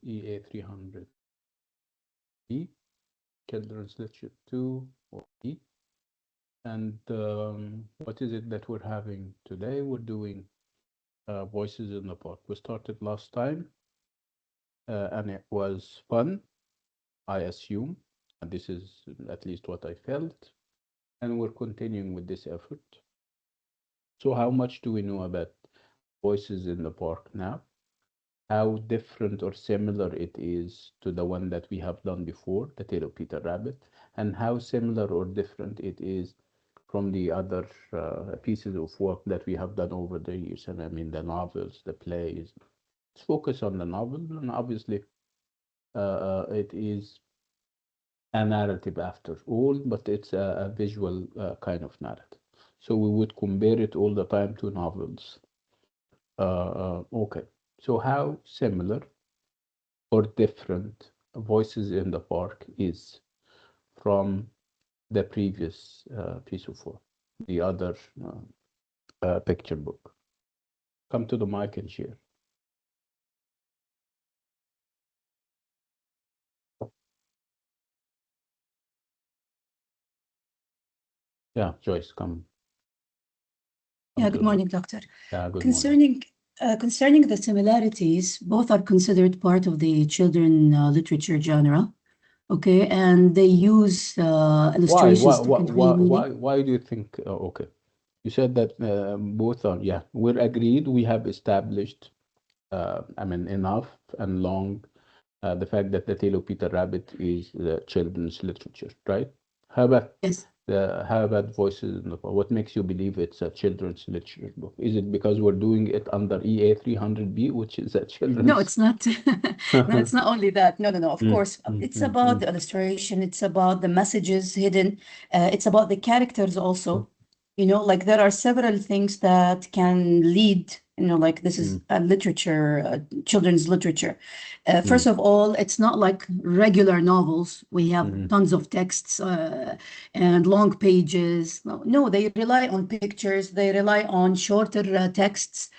EA300B, Children's Literature 2, or E. And what is it that we're having today? We're doing Voices in the Park. We started last time, and it was fun, I assume. And this is at least what I felt. And we're continuing with this effort. So how much do we know about Voices in the Park now? How different or similar it is to the one that we have done before, The Tale of Peter Rabbit, and how similar or different it is from the other pieces of work that we have done over the years. And I mean, the novels, the plays. Let's focus on the novel, and obviously it is a narrative after all, but it's a visual kind of narrative. So we would compare it all the time to novels. Okay, so how similar or different Voices in the Park is from the previous piece of work, the other picture book? Come to the mic and share. Yeah, Joyce, come. Yeah, To good the mic. morning, Doctor. Yeah, good morning. Concerning the similarities, both are considered part of the children literature genre. Okay, and they use illustrations to convey meaning. Why do you think? Okay, you said that both are. Yeah, we're agreed. We have established. I mean, enough and long. The fact that the Tale of Peter Rabbit is children's literature, right? How about Yes. how about Voices in the Park? What makes you believe it's a children's literature book? Is it because we're doing it under EA300B, which is a No, children's? it's not. No, it's not only that. No, no, no. Of Mm, course, mm, it's mm, about mm, the illustration. It's about the messages hidden. It's about the characters also. Like there are several things that can lead, like this is mm, a literature, children's literature. First mm, of all, it's not like regular novels. We have mm, tons of texts and long pages. No, they rely on pictures. They rely on shorter texts.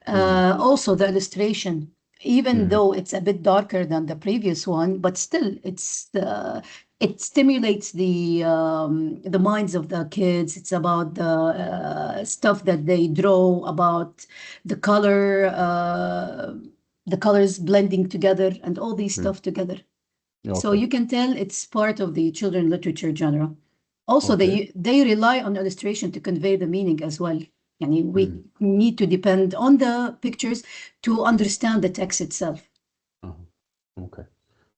mm, Also, the illustration, even mm, though it's a bit darker than the previous one, but still, it stimulates the minds of the kids. It's about the stuff that they draw, about the the colors blending together, and all these mm. stuff together. So Okay, you can tell it's part of the children literature genre. Also, okay. they rely on illustration to convey the meaning as well. And we Mm, need to depend on the pictures to understand the text itself. uh-huh, okay.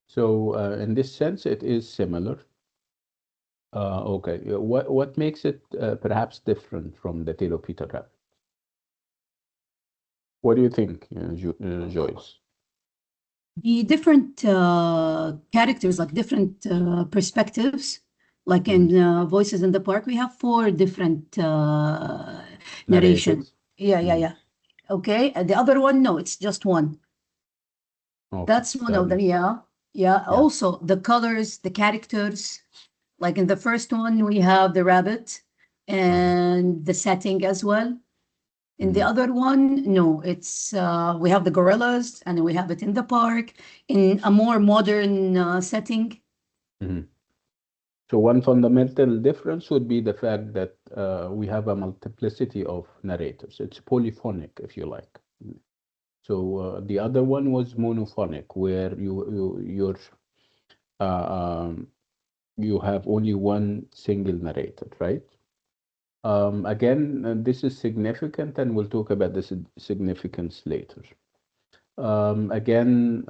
So in this sense, it is similar. Okay. What makes it perhaps different from the Tale of Peter Rabbit? What do you think, Joyce? The different characters, like different perspectives, like Mm. in Voices in the Park, we have four different narration. Narrators. Yeah, yeah, Mm. yeah. Okay. And the other one, no, it's just one. Okay. That's one of them. Yeah. Yeah. Yeah. Also, the colors, the characters. Like in the first one, we have the rabbit Uh-huh. and the setting as well. In the Mm. other one, no, it's we have the gorillas and we have it in the park in a more modern setting. Mhm. So one fundamental difference would be the fact that we have a multiplicity of narrators. It's polyphonic, if you like. So the other one was monophonic, where uh, um, you have only one single narrator, right? Again, this is significant, and we'll talk about this significance later. Again,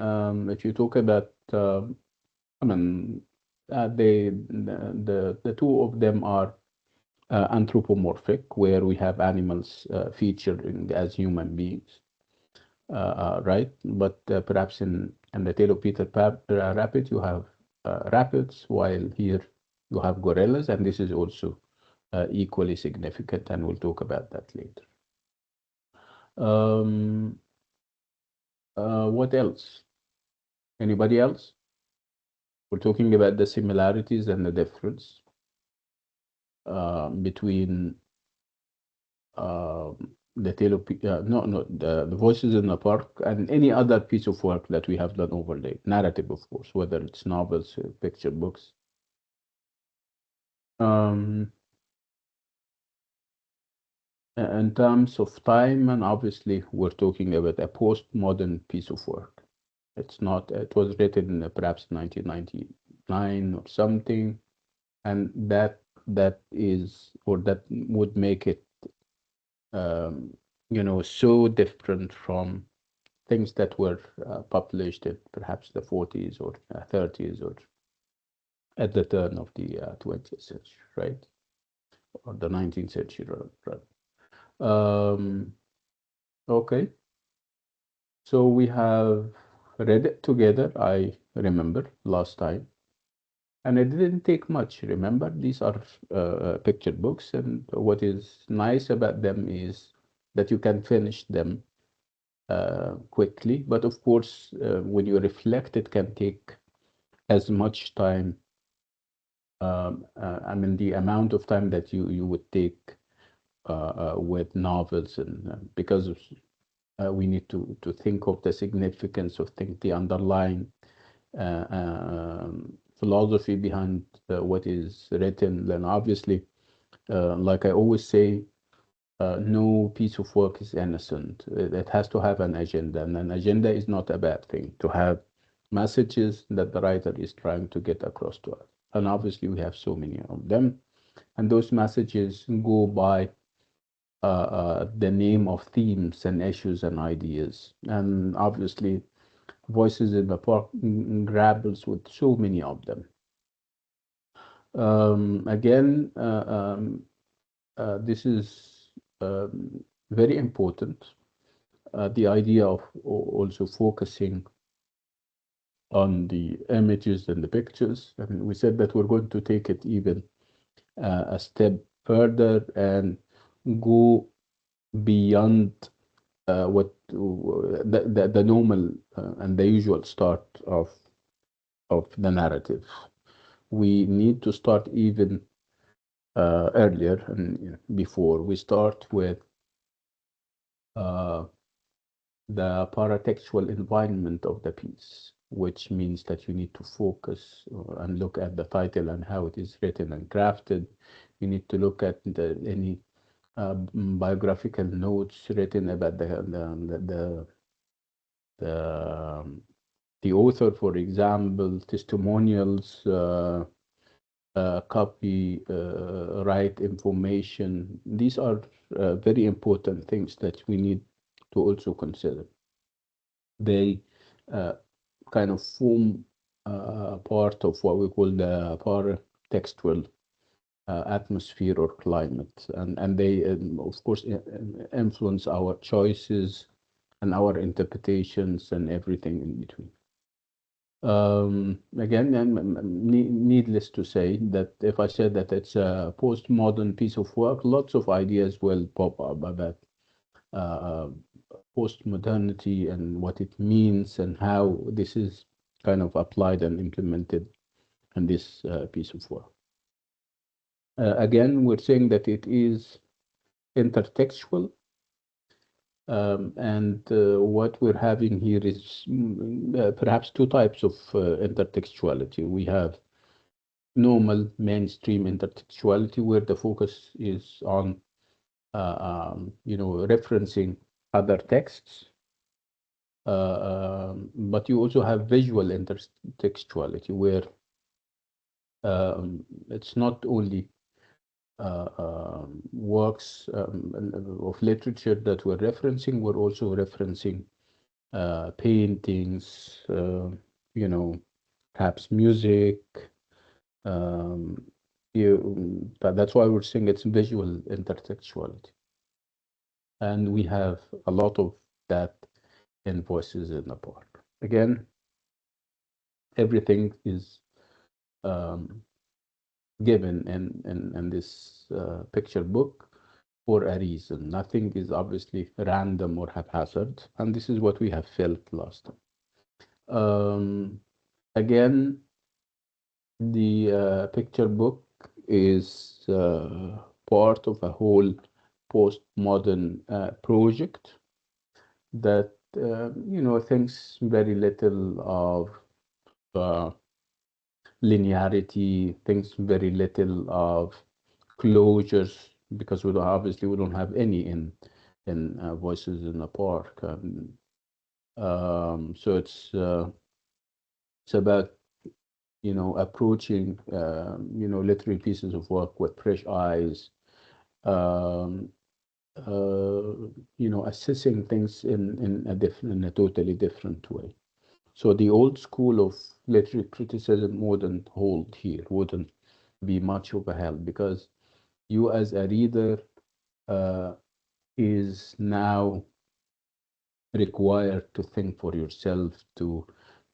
if you talk about, I mean, the two of them are anthropomorphic, where we have animals featured as human beings, right? But perhaps in the Tale of Peter Rabbit, you have rabbits, while here you have gorillas, and this is also equally significant, and we'll talk about that later. Um, what else? Anybody else? We're talking about the similarities and the difference between the Tale of no, the Voices in the Park, and any other piece of work that we have done over there. Narrative, of course, whether it's novels, picture books. Um, in terms of time, and obviously we're talking about a postmodern piece of work. It's not. It was written in perhaps 1999 or something, and that is, or that would make it, um, so different from things that were published in perhaps the 40s or 30s or at the turn of the 20th century, right? Or the 19th century, rather. Okay, so we have read it together, I remember last time, and it didn't take much. Remember, these are picture books, and what is nice about them is that you can finish them quickly. But of course, when you reflect, it can take as much time. I mean, the amount of time that you would take with novels, and because of, we need to think of the significance of things, the underlying philosophy behind what is written. Then obviously, like I always say, no piece of work is innocent. It has to have an agenda, and an agenda is not a bad thing. To have messages that the writer is trying to get across to us. And obviously, we have so many of them. And those messages go by the name of themes and issues and ideas. And obviously, Voices in the Park grapples with so many of them. Again, this is very important. The idea of also focusing on the images and the pictures. I mean, we said that we're going to take it even a step further and go beyond what the normal and the usual start of the narrative. We need to start even earlier and before. We start with uh, the paratextual environment of the piece, which means that you need to focus and look at the title and how it is written and crafted. You need to look at any biographical notes written about the the author, for example, testimonials, copyright information. These are very important things that we need to also consider. They uh, kind of form part of what we call the paratextual atmosphere or climate, and they, of course, influence our choices and our interpretations and everything in between. Again, needless to say that if I said that it's a postmodern piece of work, lots of ideas will pop up about uh, postmodernity and what it means and how this is kind of applied and implemented in this piece of work. Again, we're saying that it is intertextual, and what we're having here is perhaps two types of intertextuality. We have normal mainstream intertextuality, where the focus is on referencing other texts, but you also have visual intertextuality, where it's not only works of literature that we're referencing, we're also referencing paintings, perhaps music. Um, that's why we're saying it's visual intertextuality. And we have a lot of that in Voices in the Park. Again, everything is um, given in this picture book for a reason. Nothing is obviously random or haphazard, and this is what we have felt last time. Again, the picture book is part of a whole postmodern project that thinks very little of uh, linearity, thinks very little of closures because we don't have any in Voices in the Park. So it's about approaching literary pieces of work with fresh eyes, um, assessing things in a totally different way. So the old school of literary criticism wouldn't hold here, wouldn't be much of a help because you as a reader uh, is now required to think for yourself, to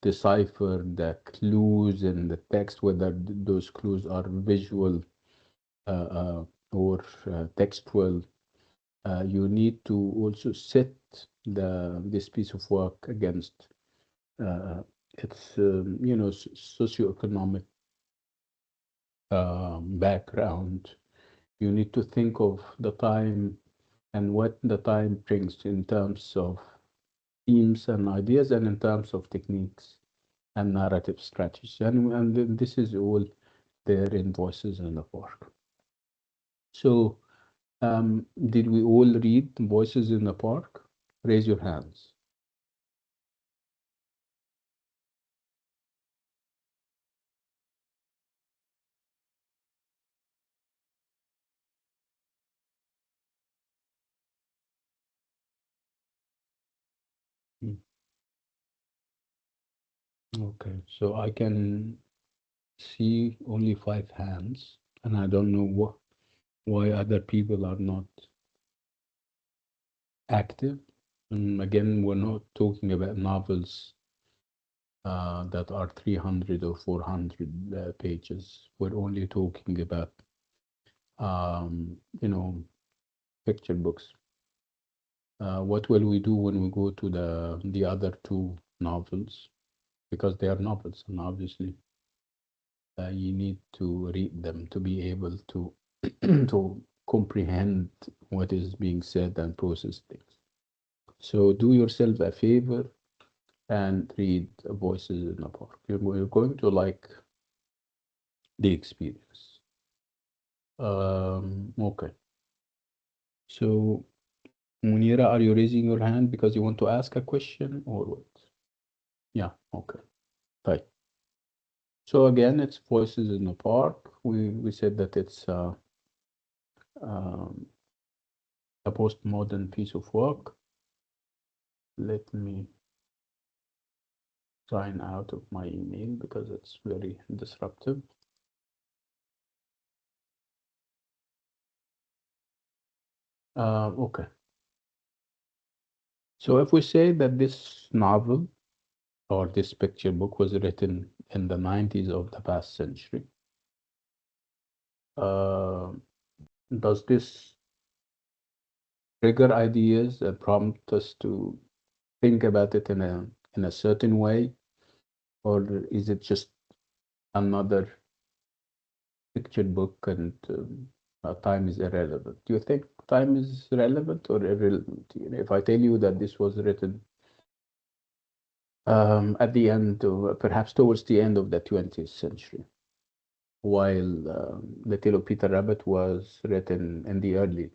decipher the clues in the text, whether those clues are visual or textual. You need to also set this piece of work against uh, its socioeconomic background. You need to think of the time and what the time brings in terms of themes and ideas and in terms of techniques and narrative strategies. And this is all there in Voices in the Park. So, did we all read Voices in the Park? Raise your hands. Mm, okay, so I can see only 5 hands, and I don't know why other people are not active. And again, we're not talking about novels that are 300 or 400 pages. We're only talking about, um, you know, picture books. What will we do when we go to the other two novels? Because they are novels, and obviously you need to read them to be able to to comprehend what is being said and process things. So do yourself a favor and read Voices in the Park. You're going to like the experience. Okay. So, Munira, are you raising your hand because you want to ask a question or what? Yeah, okay. Right. So again, it's Voices in the Park. We said that it's um, a postmodern piece of work. Let me sign out of my email because it's very disruptive. Okay. So if we say that this novel or this picture book was written in the 90s of the past century, uh, does this trigger ideas and prompt us to think about it in a certain way, or is it just another picture book and time is irrelevant? Do you think time is relevant or irrelevant? If I tell you that this was written at the end, or perhaps towards the end of the 20th century, while The Tale of Peter Rabbit was written in the early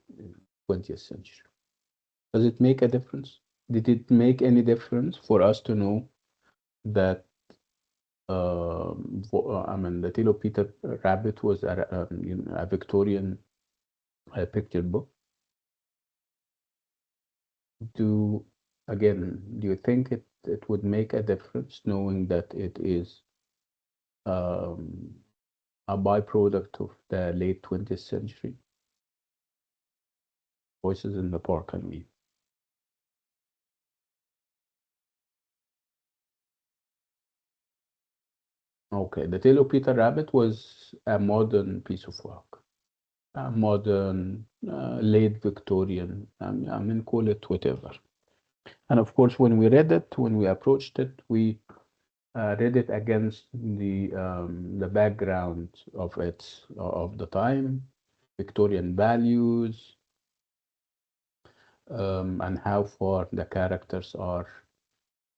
20th century. Does it make a difference? Did it make any difference for us to know that I mean, The Tale of Peter Rabbit was a Victorian picture book? Do do you think it would make a difference knowing that it is um, a byproduct of the late 20th century? Voices in the Park, I mean. Okay, The Tale of Peter Rabbit was a modern piece of work, a modern, late Victorian, I mean, call it whatever. And of course, when we read it, when we approached it, we read it against the background of the time, Victorian values, and how far the characters are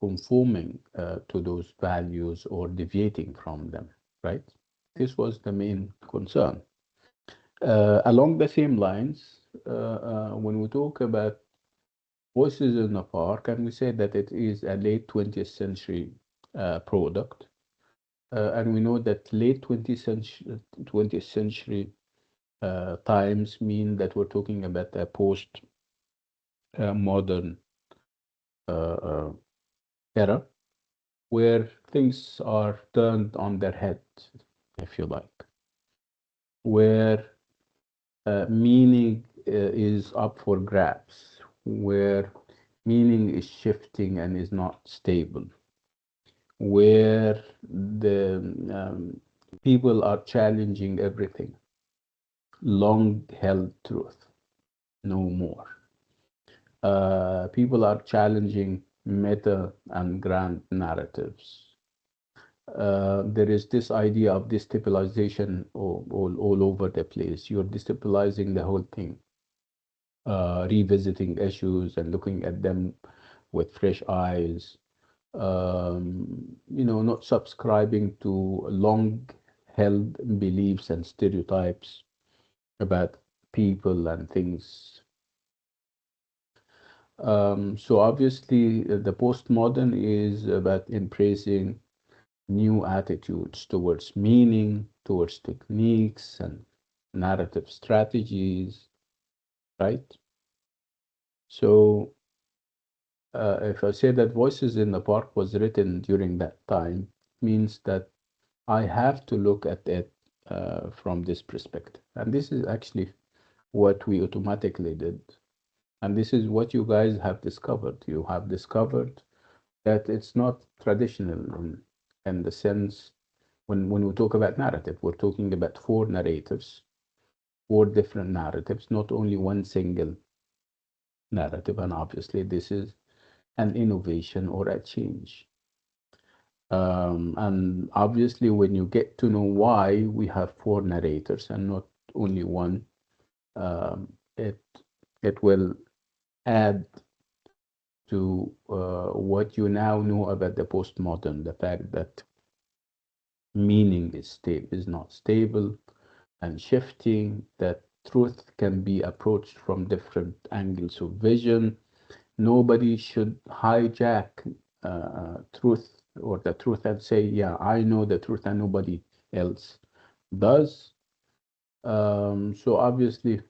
conforming to those values or deviating from them, right? This was the main concern. Along the same lines, when we talk about Voices in the Park, and we say that it is a late 20th century product, and we know that late 20th century times mean that we're talking about a post modern uh, era where things are turned on their head, if you like, where meaning is up for grabs, where meaning is shifting and is not stable, where the people are challenging everything, long held truth, no more. People are challenging meta and grand narratives. There is this idea of destabilization all over the place. You're destabilizing the whole thing, revisiting issues and looking at them with fresh eyes. Not subscribing to long held beliefs and stereotypes about people and things. So obviously, the postmodern is about embracing new attitudes towards meaning, towards techniques and narrative strategies, right? So, if I say that Voices in the Park was written during that time, means that I have to look at it from this perspective. And this is actually what we automatically did. And this is what you guys have discovered. You have discovered that it's not traditional in the sense when we talk about narrative, we're talking about four narratives, four different narratives, not only one single narrative. And obviously, this is an innovation or a change. And obviously, when you get to know why we have four narrators and not only one, um, it it will add to what you now know about the postmodern, the fact that meaning is not stable and shifting, that truth can be approached from different angles of vision. Nobody should hijack truth or the truth and say, yeah, I know the truth and nobody else does. So obviously,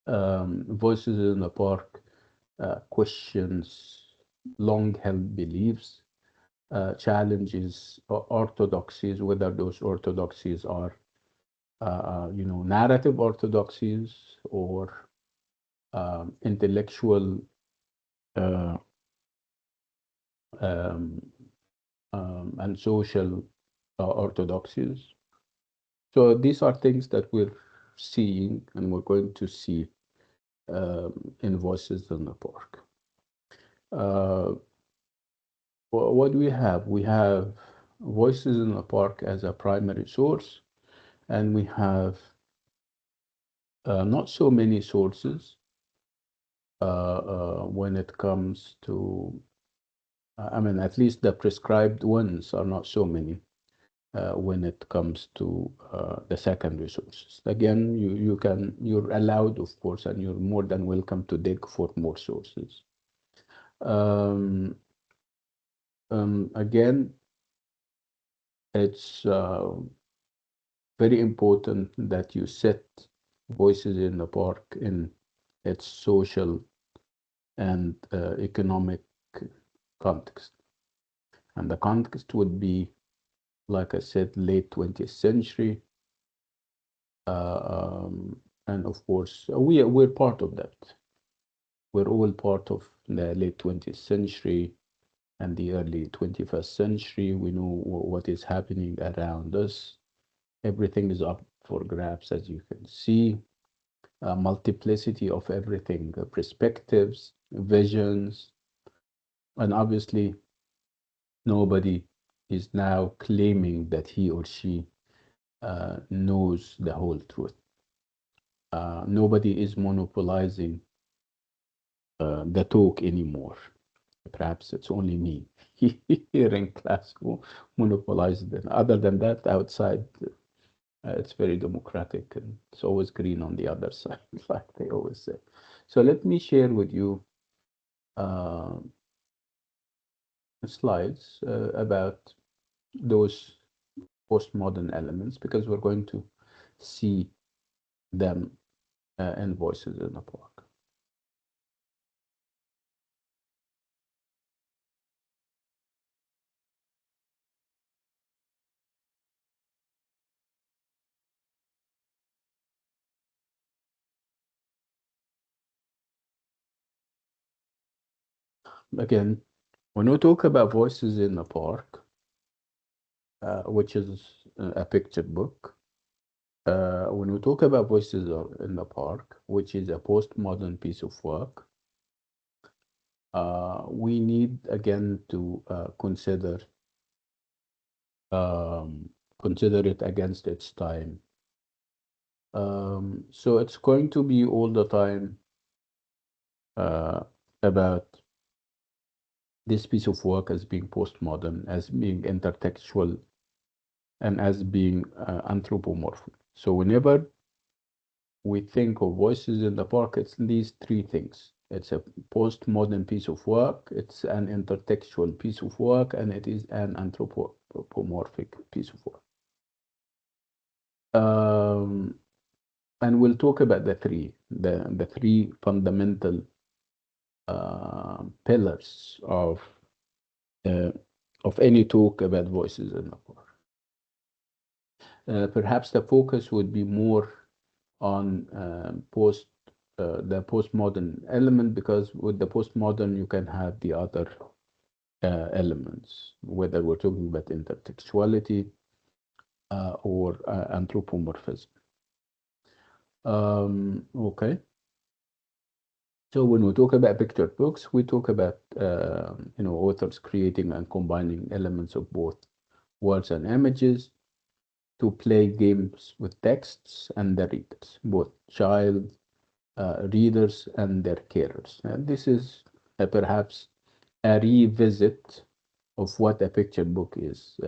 Voices in the Park questions long held beliefs, challenges orthodoxies, whether those orthodoxies are narrative orthodoxies or intellectual uh, um, and social orthodoxies. So these are things that we're seeing and we're going to see in Voices in the Park. Uh, what do we have? We have Voices in the Park as a primary source, and we have not so many sources when it comes to, I mean, at least the prescribed ones are not so many when it comes to the secondary sources. Again, you're allowed, of course, and you're more than welcome to dig for more sources. Um, Again, it's very important that you set Voices in the Park in its social and economic context. And the context would be, like I said, late 20th century. And of course, we're part of that. We're all part of the late 20th century and the early 21st century. We know what is happening around us. Everything is up for grabs, as you can see. A multiplicity of everything, perspectives, visions, and obviously, nobody is now claiming that he or she knows the whole truth. Nobody is monopolizing the talk anymore. Perhaps it's only me here in class who monopolized it. Other than that, outside, it's very democratic and it's always green on the other side, like they always say. So let me share with you uh, slides about those postmodern elements because we're going to see them in Voices in the Park. Again, when we talk about Voices in the Park, which is a picture book, when we talk about in the Park, which is a postmodern piece of work, we need again to um, consider it against its time. So it's going to be all the time uh, about this piece of work as being postmodern, as being intertextual, and as being anthropomorphic. So whenever we think of Voices in the Park, it's these three things. It's a postmodern piece of work, it's an intertextual piece of work, and it is an anthropomorphic piece of work. Um, and we'll talk about the three fundamental pillars uh, of any talk about Voices in the Park. Perhaps the focus would be more on the postmodern element because with the postmodern you can have the other elements, whether we're talking about intertextuality or anthropomorphism. Okay. So when we talk about picture books, we talk about authors creating and combining elements of both words and images to play games with texts and the readers, both child readers and their carers. And this is perhaps a revisit of what a picture book is.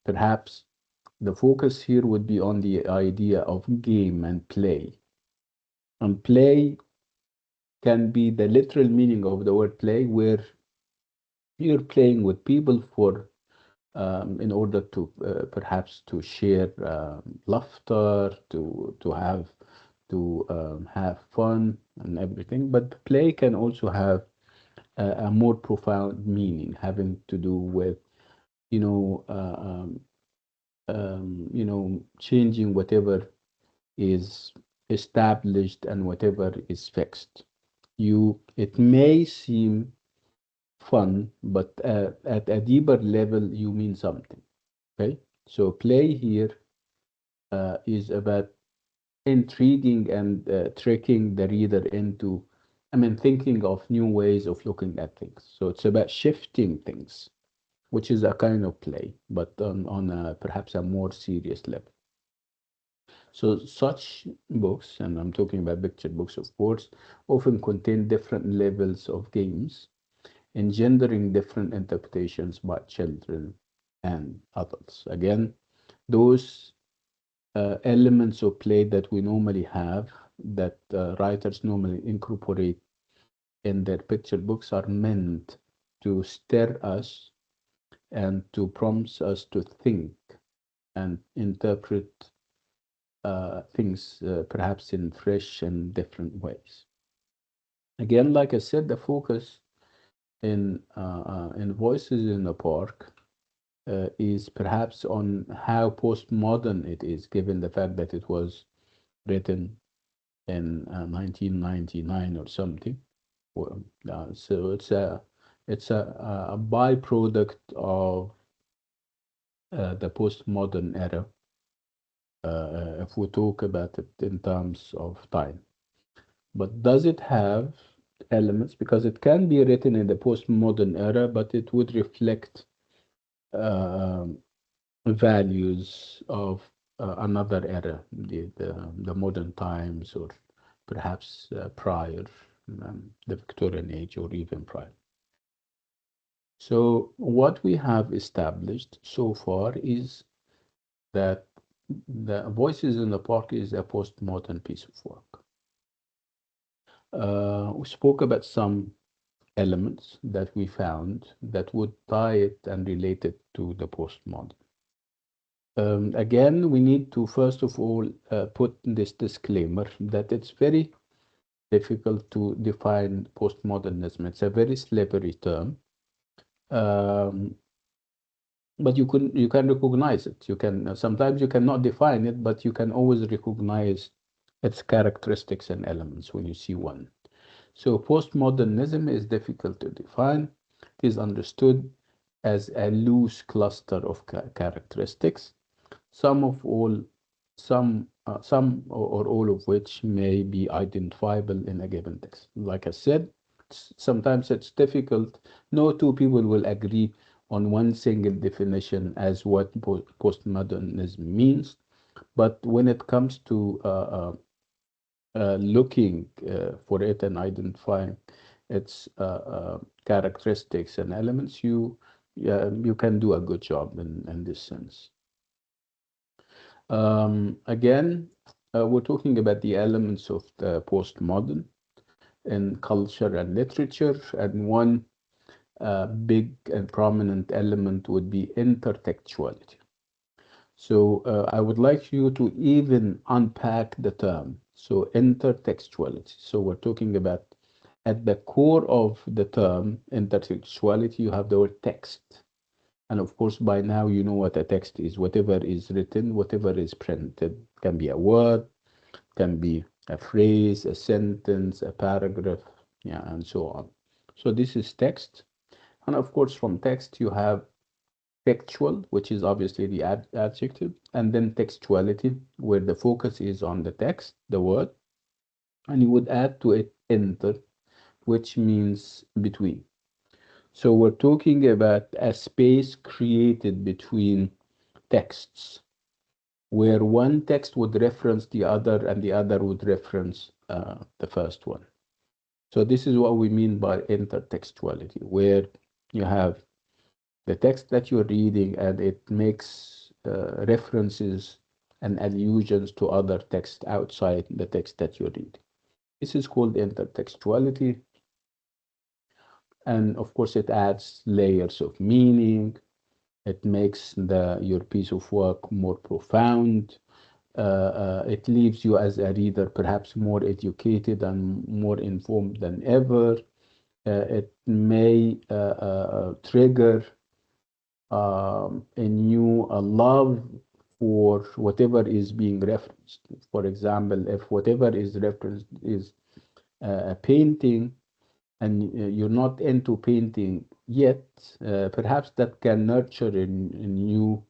Perhaps the focus here would be on the idea of game and play. And play can be the literal meaning of the word play, where you're playing with people for in order to perhaps to share laughter, to have fun and everything. But play can also have a more profound meaning, having to do with you know uh, um, changing whatever is established and whatever is fixed. It may seem fun, but at a deeper level, you mean something. Okay, so play here is about intriguing and tricking the reader into, I mean, thinking of new ways of looking at things. So it's about shifting things, which is a kind of play, but on perhaps a more serious level. So such books, and I'm talking about picture books, of course, often contain different levels of games, engendering different interpretations by children and adults. Again, those elements of play that we normally have, that writers normally incorporate in their picture books, are meant to stir us and to prompt us to think and interpret things perhaps in fresh and different ways. Again, like I said, the focus in Voices in the Park is perhaps on how postmodern it is, given the fact that it was written in 1999 or something. Well, so it's a byproduct of the postmodern era, if we talk about it in terms of time. But does it have elements? Because it can be written in the postmodern era, but it would reflect um values of another era, the modern times, or perhaps prior. the Victorian age or even prior. So what we have established so far is that the Voices in the Park is a postmodern piece of work. We spoke about some elements that we found that would tie it and relate it to the postmodern. Again, we need to first of all put this disclaimer that it's very difficult to define postmodernism. It's a very slippery term, um, but you can recognize it. You can sometimes you cannot define it, but you can always recognize its characteristics and elements when you see one. So postmodernism is difficult to define. It is understood as a loose cluster of characteristics, some of all, some or all of which may be identifiable in a given text. Like I said, sometimes it's difficult. No two people will agree on one single definition as what postmodernism means. But when it comes to looking for it and identifying its characteristics and elements, you can do a good job in this sense. Again, we're talking about the elements of the postmodern in culture and literature, and one big and prominent element would be intertextuality. So I would like you to even unpack the term. So intertextuality. So we're talking about at the core of the term intertextuality, you have the word text. And of course, by now you know what a text is. Whatever is written, whatever is printed, can be a word, can be a phrase, a sentence, a paragraph, yeah, and so on. So this is text. And of course, from text, you have textual, which is obviously the adjective, and then textuality, where the focus is on the text, the word, and you would add to it inter, which means between. So we're talking about a space created between texts, where one text would reference the other and the other would reference the first one. So this is what we mean by intertextuality, where you have the text that you're reading and it makes references and allusions to other text outside the text that you're reading. This is called intertextuality. And of course, it adds layers of meaning. It makes your piece of work more profound. It leaves you as a reader perhaps more educated and more informed than ever. It may trigger in you a love for whatever is being referenced. For example, if whatever is referenced is a painting and you're not into painting yet, perhaps that can nurture in you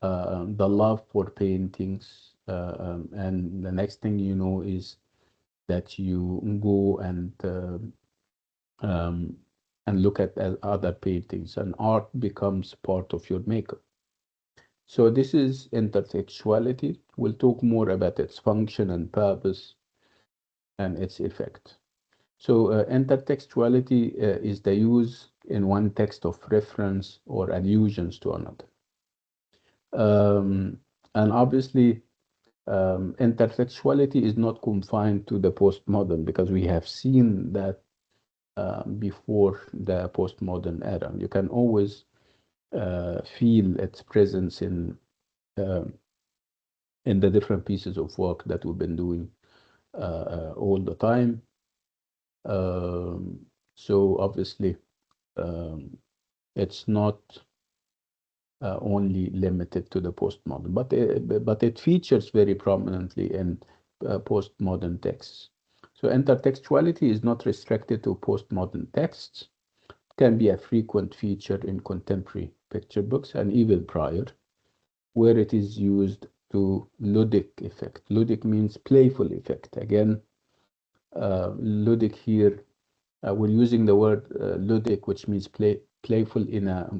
the love for paintings. And the next thing you know is that you go um, and look at other paintings, and art becomes part of your makeup. So this is intertextuality. We'll talk more about its function and purpose and its effect. So intertextuality is the use in one text of reference or allusions to another. Um, and obviously, intertextuality is not confined to the postmodern, because we have seen that before the postmodern era. You can always feel its presence uh, in the different pieces of work that we've been doing all the time. Um, so obviously, um, it's not only limited to the postmodern, but it features very prominently in postmodern texts. So intertextuality is not restricted to postmodern texts. It can be a frequent feature in contemporary picture books and even prior, where it is used to ludic effect. Ludic means playful effect. Again, ludic here, we're using the word ludic, which means playful in a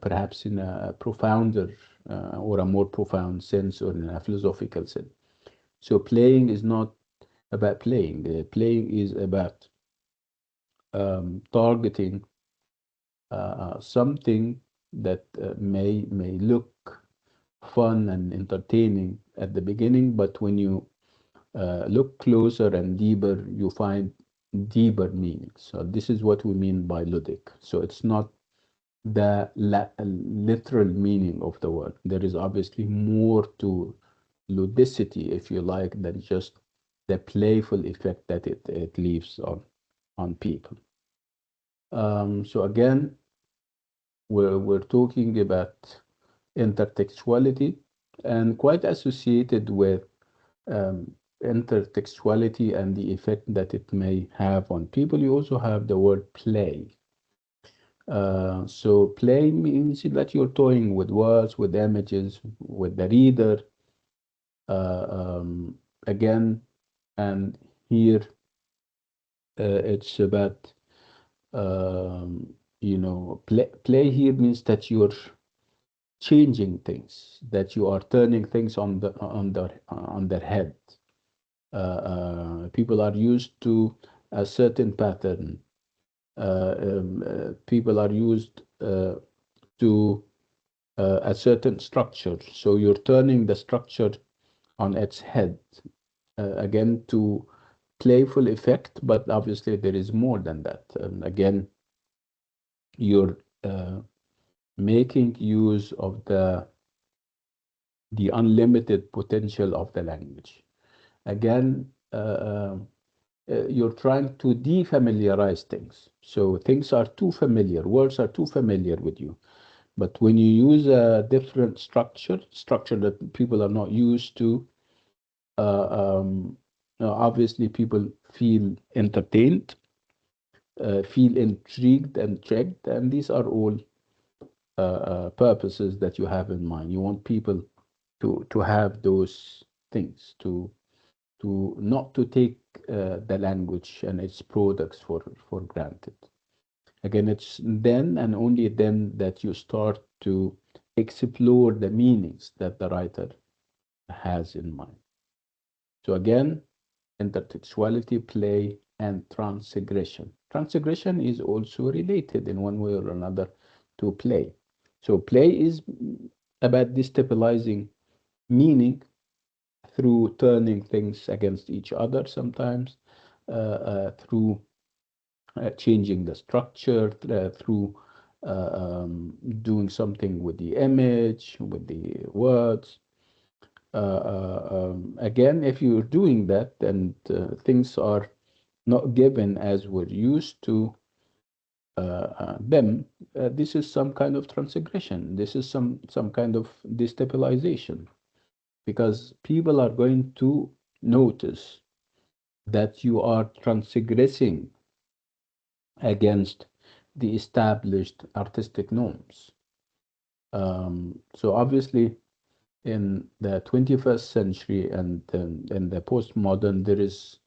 perhaps in a profounder or a more profound sense, or in a philosophical sense. So playing is not about playing. Playing is about targeting something that may look fun and entertaining at the beginning, but when you look closer and deeper, you find deeper meanings. So this is what we mean by ludic. So it's not the literal meaning of the word. There is obviously more to ludicity, if you like, than just the playful effect that it leaves on people. So again, we're talking about intertextuality and quite associated with um, intertextuality and the effect that it may have on people. You also have the word play. So play means that you're toying with words, with images, with the reader. Uh, um, Again, and here it's about play here means that you're changing things, that you are turning things on their head. People are used to a certain pattern. People are used to a certain structure. So you're turning the structure on its head, again, to playful effect, but obviously there is more than that. Again, you're making use of the unlimited potential of the language. Again, you're trying to defamiliarize things. So things are too familiar, words are too familiar with you. But when you use a different structure that people are not used to, obviously people feel entertained, feel intrigued and checked, and these are all purposes that you have in mind. You want people to have those things, to not to take the language and its products for granted. Again, it's then and only then that you start to explore the meanings that the writer has in mind. So again, intertextuality, play, and transgression. Transgression is also related in one way or another to play. So play is about destabilizing meaning through turning things against each other sometimes, through changing the structure, through doing something with the image, with the words. Again, if you're doing that and things are not given as we're used to them, this is some kind of transgression. This is some kind of destabilization because people are going to notice that you are transgressing against the established artistic norms. So obviously, in the 21st century and in the postmodern, there is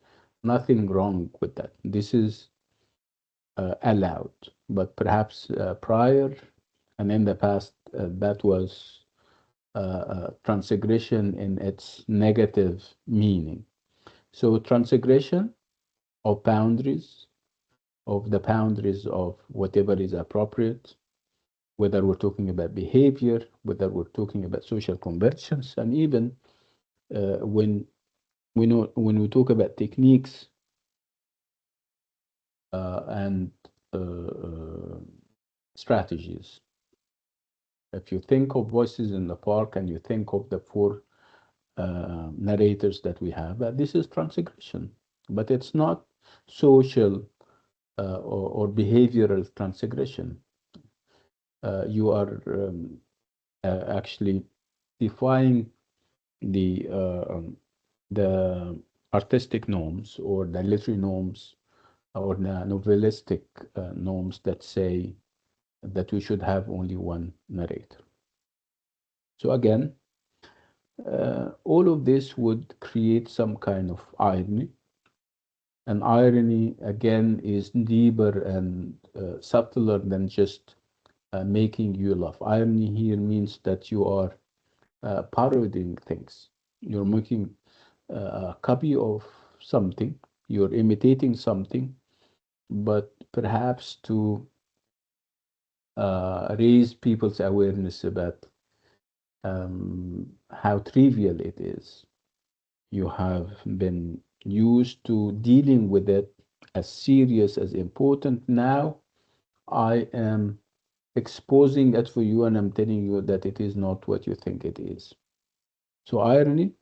nothing wrong with that. This is allowed, but perhaps prior and in the past, that was transgression in its negative meaning. So transgression of boundaries, of the boundaries of whatever is appropriate, whether we're talking about behavior, whether we're talking about social conventions, and even when when we talk about techniques and uh, uh, strategies. If you think of voices in the park and you think of the four narrators that we have, this is transgression, but it's not social or behavioral transgression. You are actually defying the the artistic norms or the literary norms or the novelistic norms that say that we should have only one narrator. So again, all of this would create some kind of irony. And irony, again, is deeper and subtler than just making you laugh. Irony here means that you are parodying things. You're making a copy of something, you're imitating something, but perhaps to raise people's awareness about how trivial it is. You have been used to dealing with it as serious as important. Now I am exposing it for you and I'm telling you that it is not what you think it is. So irony,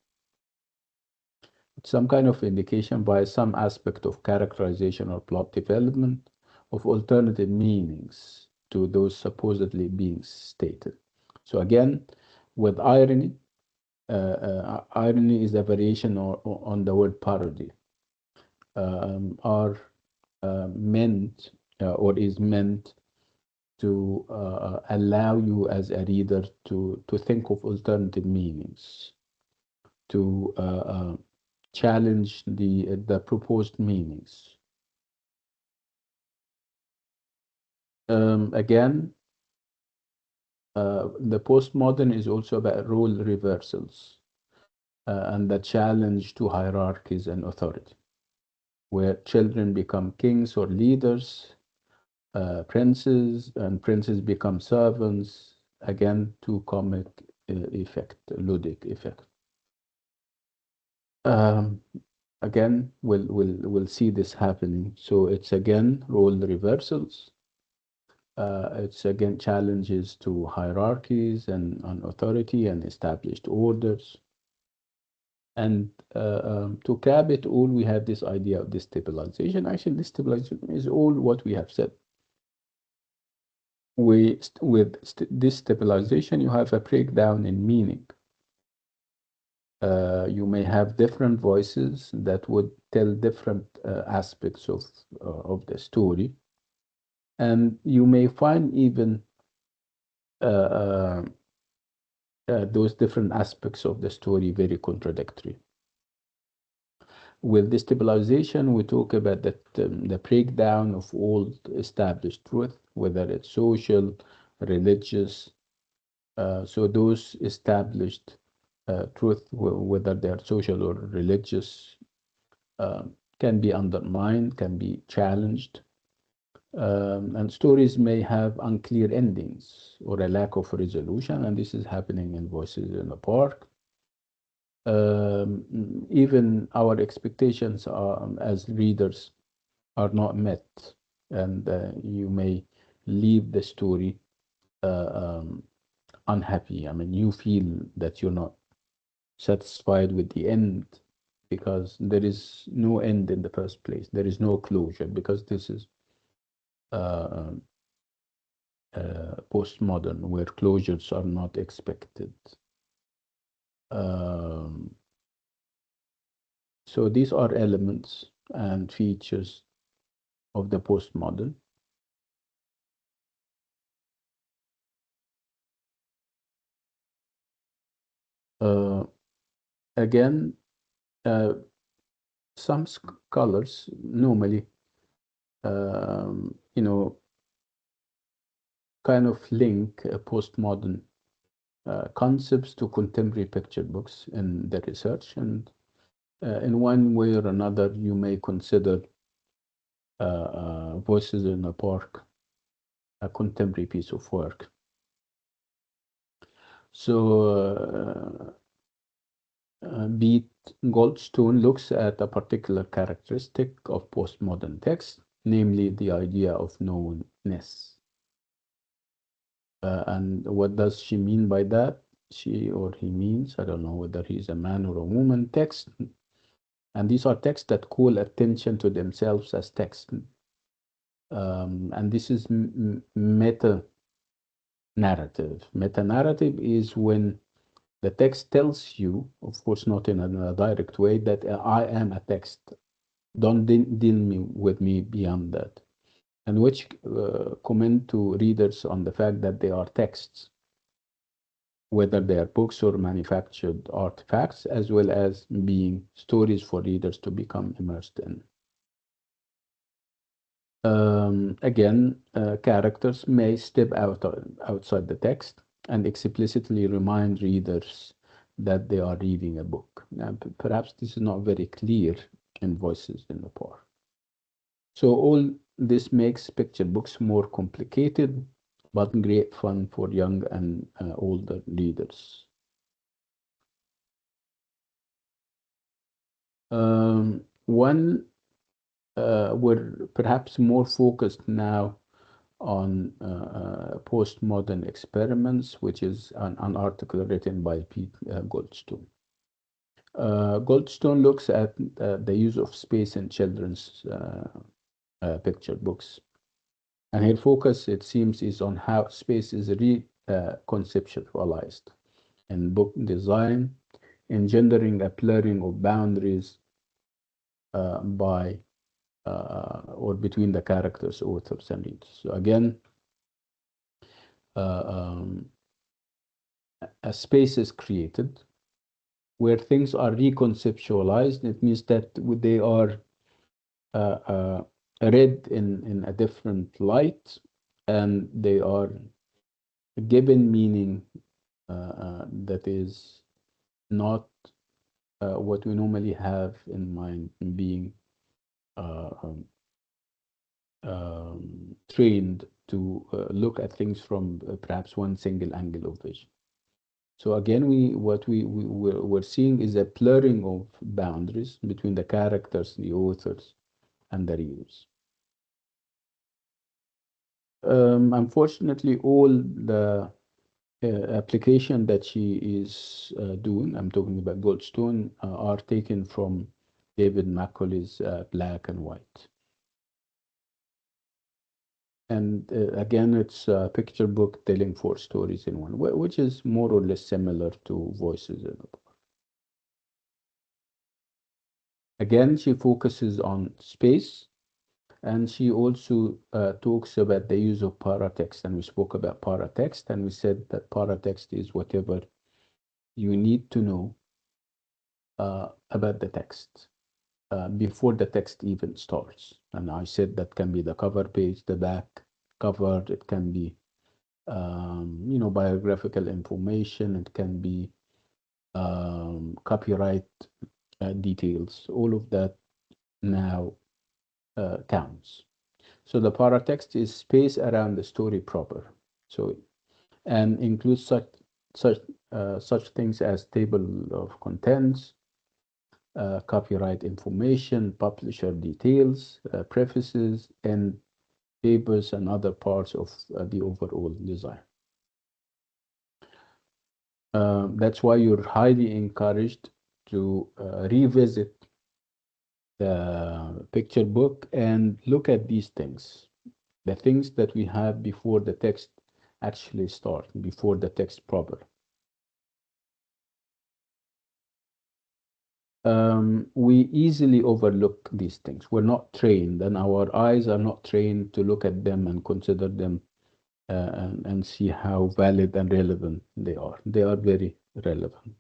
some kind of indication by some aspect of characterization or plot development of alternative meanings to those supposedly being stated. So again, with irony, irony is a variation on the word parody, are meant or is meant to allow you as a reader to think of alternative meanings, to challenge the proposed meanings. Again, the postmodern is also about role reversals and the challenge to hierarchies and authority, where children become kings or leaders, princes, and princes become servants, again, to comic effect, ludic effect. Um, Again, we'll see this happening. So it's again role reversals. It's again challenges to hierarchies and authority and established orders. And to cap it all, we have this idea of destabilization. Actually, destabilization is all what we have said. Destabilization, you have a breakdown in meaning. You may have different voices that would tell different aspects of the story, and you may find even uh, uh, those different aspects of the story very contradictory. With destabilization, we talk about that the breakdown of old established truth, whether it's social, religious. So those established truth, whether they are social or religious, can be undermined, can be challenged. And stories may have unclear endings or a lack of resolution, and this is happening in Voices in the Park. Even our expectations as readers are not met, and you may leave the story unhappy. I mean, you feel that you're not satisfied with the end because there is no end in the first place. There is no closure because this is uh, postmodern where closures are not expected. Um, so these are elements and features of the postmodern. Uh, Again, uh, some scholars normally, you know, kind of link postmodern concepts to contemporary picture books in the research. And in one way or another, you may consider Voices in the Park a contemporary piece of work. So Beat Goldstone looks at a particular characteristic of postmodern text, namely the idea of knownness. And what does she mean by that? She or he means, I don't know whether he's a man or a woman, text. And these are texts that call attention to themselves as text. And this is meta narrative. Meta narrative is when the text tells you, of course, not in a direct way, that I am a text. Don't deal with me beyond that. And which comment to readers on the fact that they are texts, whether they are books or manufactured artifacts, as well as being stories for readers to become immersed in. Again, characters may step outside the text and explicitly remind readers that they are reading a book. Now, perhaps this is not very clear in Voices in the Park. So all this makes picture books more complicated, but great fun for young and older readers. One we're perhaps more focused now on postmodern experiments, which is an article written by Pete Goldstone. Goldstone looks at the use of space in children's picture books. And her focus, it seems, is on how space is reconceptualized in book design, engendering a blurring of boundaries by or between the characters, authors, and readers. So again, uh, um, a space is created where things are reconceptualized. It means that they are uh, uh, read in a different light, and they are given meaning that is not what we normally have in mind, being uh, um, trained to look at things from perhaps one single angle of vision. So again, we're seeing is a blurring of boundaries between the characters, the authors, and the readers. Unfortunately, all the application that she is doing, I'm talking about Goldstone, are taken from David Macaulay's Black and White. And again, it's a picture book telling four stories in one, which is more or less similar to Voices in the Book. Again, she focuses on space, and she also talks about the use of paratext. And we spoke about paratext, and we said that paratext is whatever you need to know about the text before the text even starts. And I said that can be the cover page, the back cover, it can be biographical information, it can be copyright details, all of that now counts. So the paratext is space around the story proper. So and includes such things as table of contents, copyright information, publisher details, prefaces, and papers and other parts of the overall design. That's why you're highly encouraged to revisit the picture book and look at these things, the things that we have before the text actually starts, before the text proper. We easily overlook these things. We're not trained, and our eyes are not trained to look at them and consider them and see how valid and relevant they are. They are very relevant.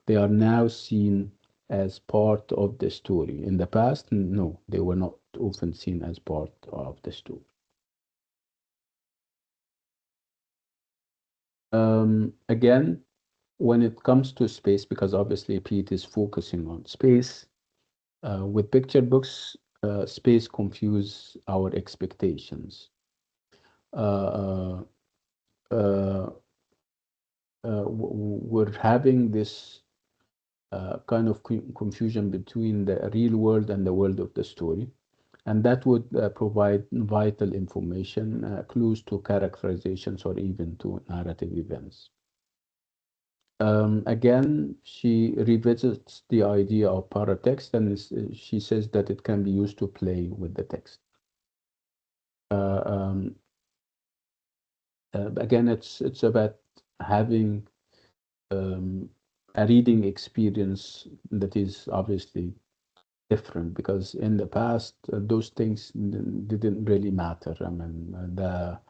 They are now seen as part of the story. In the past, no, they were not often seen as part of the story. Again, when it comes to space, because obviously Pete is focusing on space, with picture books, space confuse our expectations. Uh, uh, uh, we're having this kind of confusion between the real world and the world of the story. And that would provide vital information, clues to characterizations, or even to narrative events. Again, she revisits the idea of paratext, and she says that it can be used to play with the text. Uh, um, again, it's about having a reading experience that is obviously different, because in the past those things didn't really matter. I mean, the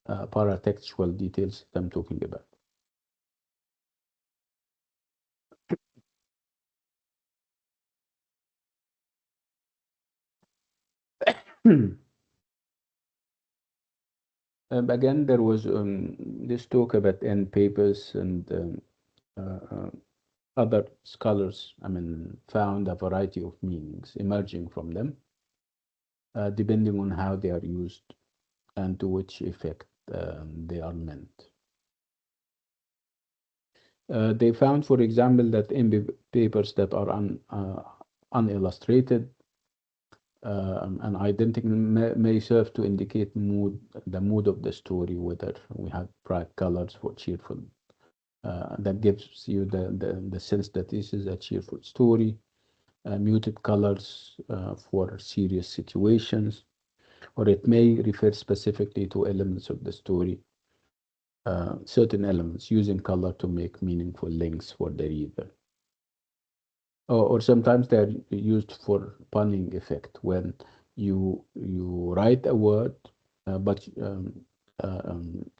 paratextual details that I'm talking about. Again, there was this talk about end papers, and other scholars, I mean, found a variety of meanings emerging from them. depending on how they are used and to which effect they are meant. They found, for example, that in papers that are unillustrated and identical may serve to indicate the mood of the story, whether we have bright colors for cheerful. That gives you the sense that this is a cheerful story, muted colors for serious situations, or it may refer specifically to elements of the story, certain elements, using color to make meaningful links for the reader. Or sometimes they're used for punning effect when you write a word, but in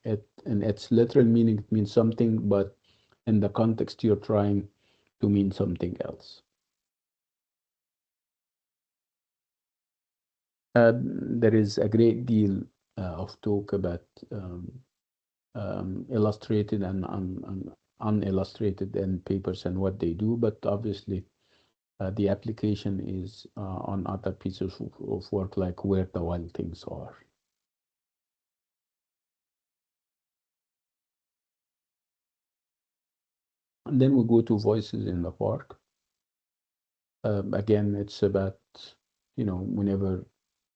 its literal meaning it means something, but in the context you're trying to mean something else. There is a great deal of talk about illustrated and unillustrated in papers and what they do, but obviously the application is on other pieces of work, like where the wild things are. And then we go to voices in the park. Again, it's about, whenever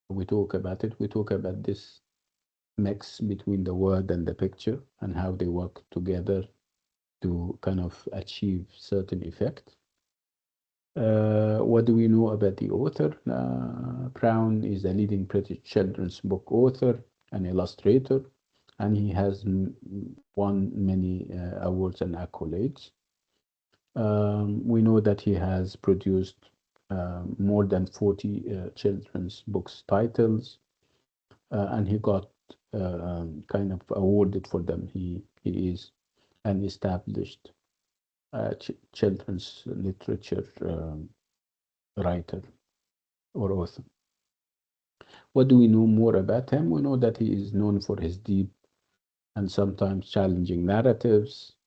we talk about it, we talk about this mix between the word and the picture and how they work together to kind of achieve certain effect. What do we know about the author? Brown is a leading British children's book author and illustrator, and he has won many awards and accolades. We know that he has produced more than 40 children's books titles, and he got kind of awarded for them. He is an established children's literature writer or author. What do we know more about him? We know that he is known for his deep and sometimes challenging narratives,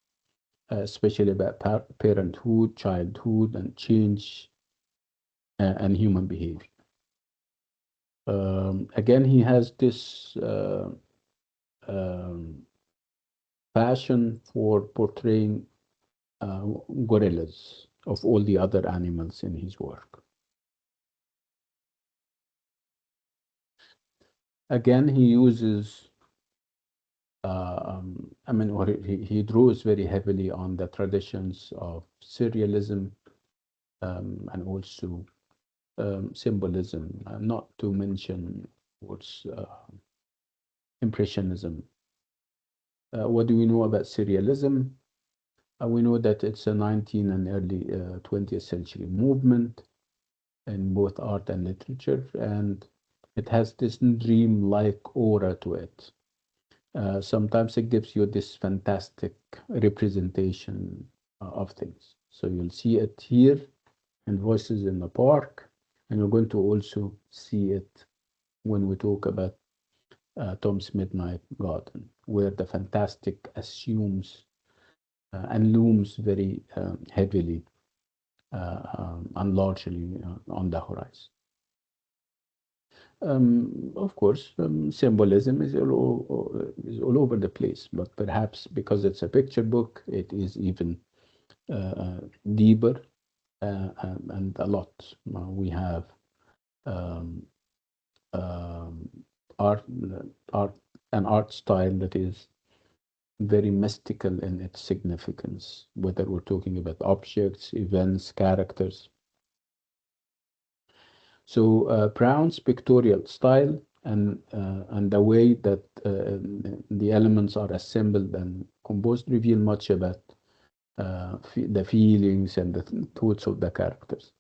especially about parenthood, childhood, and change and human behavior. Again, he has this um, passion for portraying gorillas of all the other animals in his work. Again, he uses, I mean, or he draws very heavily on the traditions of surrealism and also symbolism, not to mention what's impressionism. What do we know about surrealism? We know that it's a 19th and early 20th century movement in both art and literature, and it has this dream-like aura to it. Sometimes it gives you this fantastic representation of things. So you'll see it here in Voices in the Park, and you're going to also see it when we talk about Tom's Midnight Garden, where the fantastic assumes and looms very heavily and largely on the horizon. Of course, symbolism is all over the place, but perhaps because it's a picture book, it is even deeper and a lot. We have um, um, art, art, an art style that is very mystical in its significance, whether we're talking about objects, events, characters. So Brown's pictorial style and the way that the elements are assembled and composed reveal much about the feelings and the thoughts of the characters.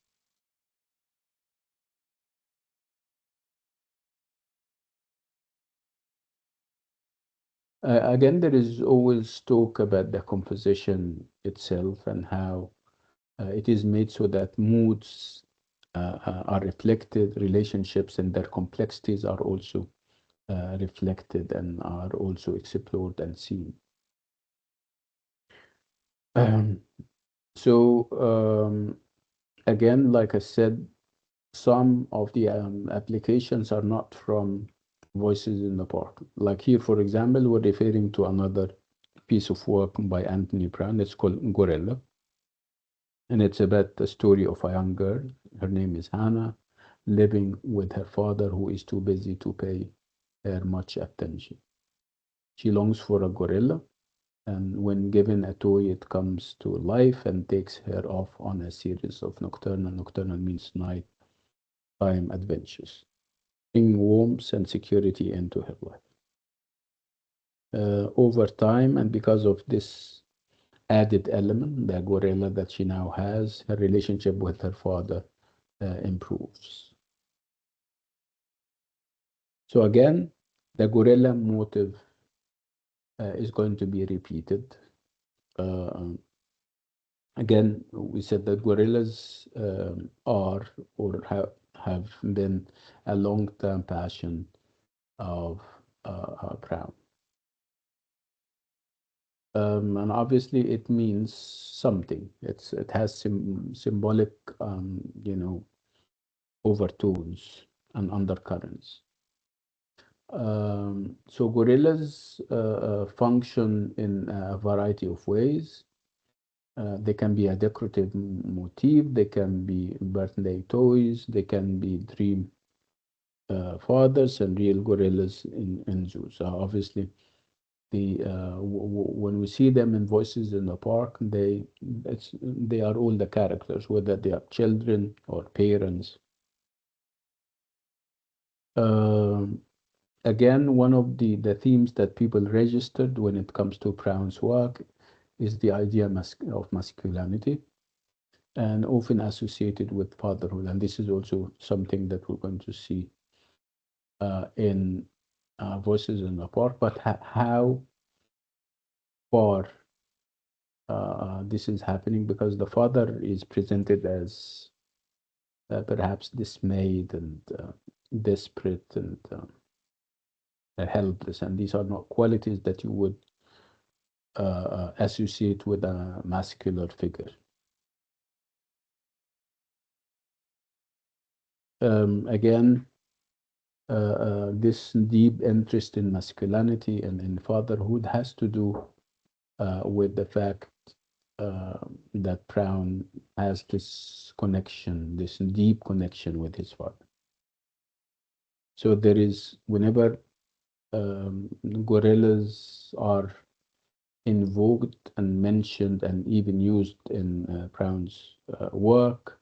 Again, there is always talk about the composition itself and how it is made so that moods are reflected, relationships and their complexities are also reflected and are also explored and seen. Um, so again, like I said, some of the applications are not from Voices in the Park. Like here, for example, we're referring to another piece of work by Anthony Brown. It's called Gorilla, and it's about the story of a young girl. Her name is Hannah, living with her father, who is too busy to pay her much attention. She longs for a gorilla, and when given a toy, it comes to life and takes her off on a series of nocturnal means nighttime adventures, bringing warmth and security into her life. Over time, and because of this added element, the gorilla that she now has, her relationship with her father improves. So again, the gorilla motive is going to be repeated. Uh, Again, we said that gorillas are or have been a long-term passion of Brown. And obviously it means something. It has symbolic, overtones and undercurrents. So gorillas function in a variety of ways. They can be a decorative motif, they can be birthday toys, they can be dream fathers and real gorillas in zoos. Obviously, when we see them in Voices in the Park, they are all the characters, whether they are children or parents. Um, Again, one of the themes that people registered when it comes to Brown's work is the idea of masculinity, and often associated with fatherhood. And this is also something that we're going to see in Voices in the Park. But how far this is happening, because the father is presented as perhaps dismayed and desperate and helpless, and these are not qualities that you would associate with a masculine figure. Again, this deep interest in masculinity and in fatherhood has to do with the fact uh, that Brown has this connection, this deep connection with his father. So there is, whenever gorillas are invoked and mentioned and even used in Brown's work,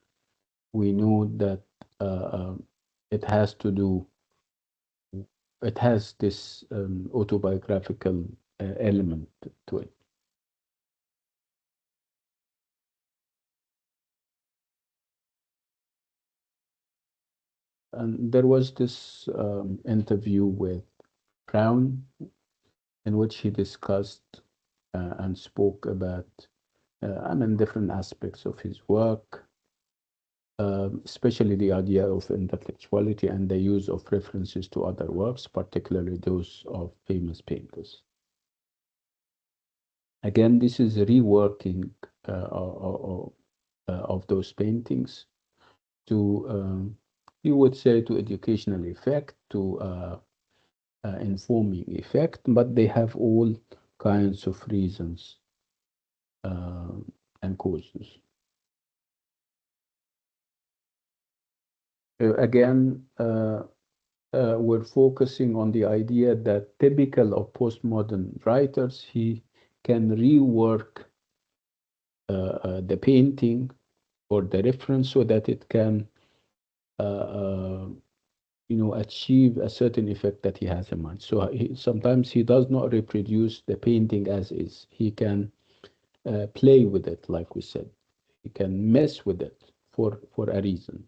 we know that uh, uh, it has to do, it has this autobiographical element to it. And there was this interview with Brown in which he discussed and spoke about, different aspects of his work, especially the idea of intellectuality and the use of references to other works, particularly those of famous painters. Again, this is a reworking of those paintings to, you would say, to educational effect, to informing effect, but they have all kinds of reasons uh, and causes. Again, we're focusing on the idea that typical of postmodern writers, he can rework the painting or the reference so that it can, uh, uh, achieve a certain effect that he has in mind. So sometimes he does not reproduce the painting as is. He can play with it, like we said. He can mess with it for a reason.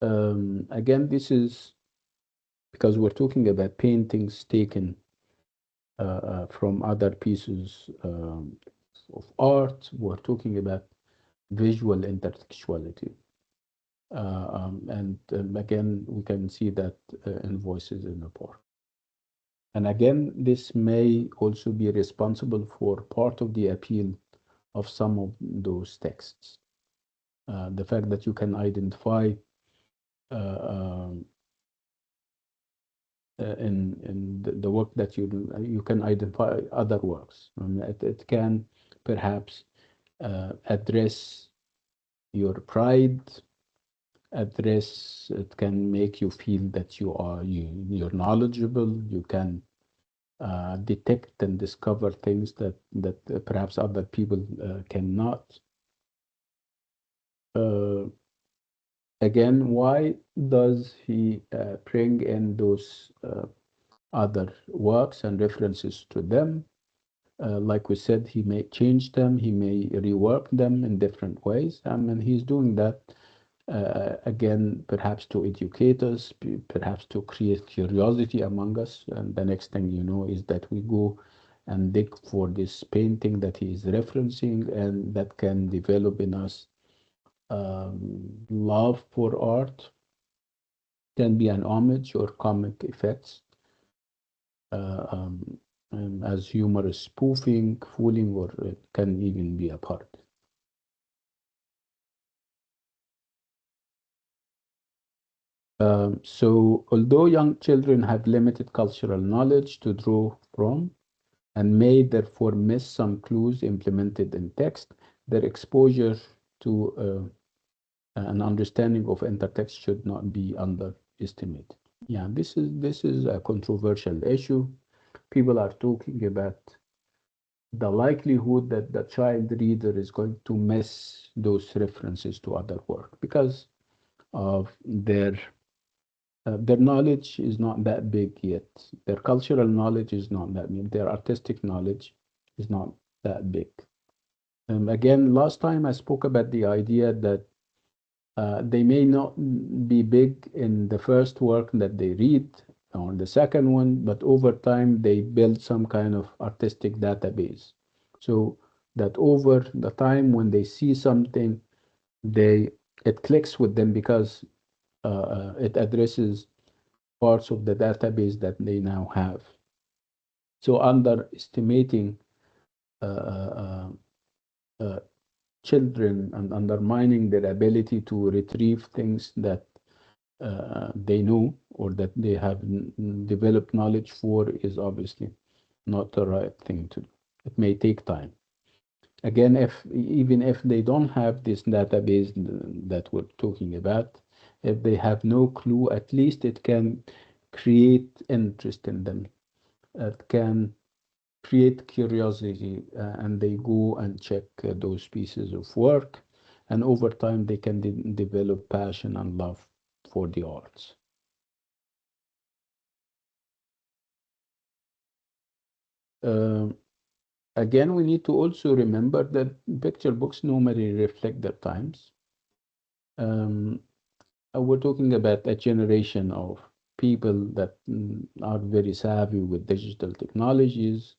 Again, this is because we're talking about paintings taken from other pieces of art. We're talking about visual intellectuality. And again, we can see that in Voices in the Park. And again, this may also be responsible for part of the appeal of some of those texts. The fact that you can identify uh, um, in the work that you can identify other works. It can perhaps address your pride, address, it can make you feel that you're knowledgeable, you can detect and discover things that perhaps other people cannot. Uh, Again, why does he bring in those other works and references to them? Like we said, he may change them, he may rework them in different ways. I mean, he's doing that again, perhaps to educate us, perhaps to create curiosity among us. And the next thing you know is that we go and dig for this painting that he is referencing, and that can develop in us love for art, can be an homage or comic effects, uh, um, as humorous spoofing, fooling, or it can even be a part. So, although young children have limited cultural knowledge to draw from and may therefore miss some clues implemented in text, their exposure to an understanding of intertext should not be underestimated. Yeah, this is a controversial issue. People are talking about the likelihood that the child reader is going to miss those references to other work because of their knowledge is not that big yet. Their cultural knowledge is not that big. Their artistic knowledge is not that big. Again, last time I spoke about the idea that they may not be big in the first work that they read or the second one, but over time they build some kind of artistic database. So that over the time when they see something, they it clicks with them because it addresses parts of the database that they now have. So underestimating uh, uh, uh, children and undermining their ability to retrieve things that they know or that they have developed knowledge for is obviously not the right thing to do. It may take time. Again, if even if they don't have this database that we're talking about, if they have no clue, at least it can create interest in them. It can create curiosity, and they go and check those pieces of work, and over time they can develop passion and love for the arts. Um, Again, we need to also remember that picture books normally reflect their times. Um, we're talking about a generation of people that are very savvy with digital technologies.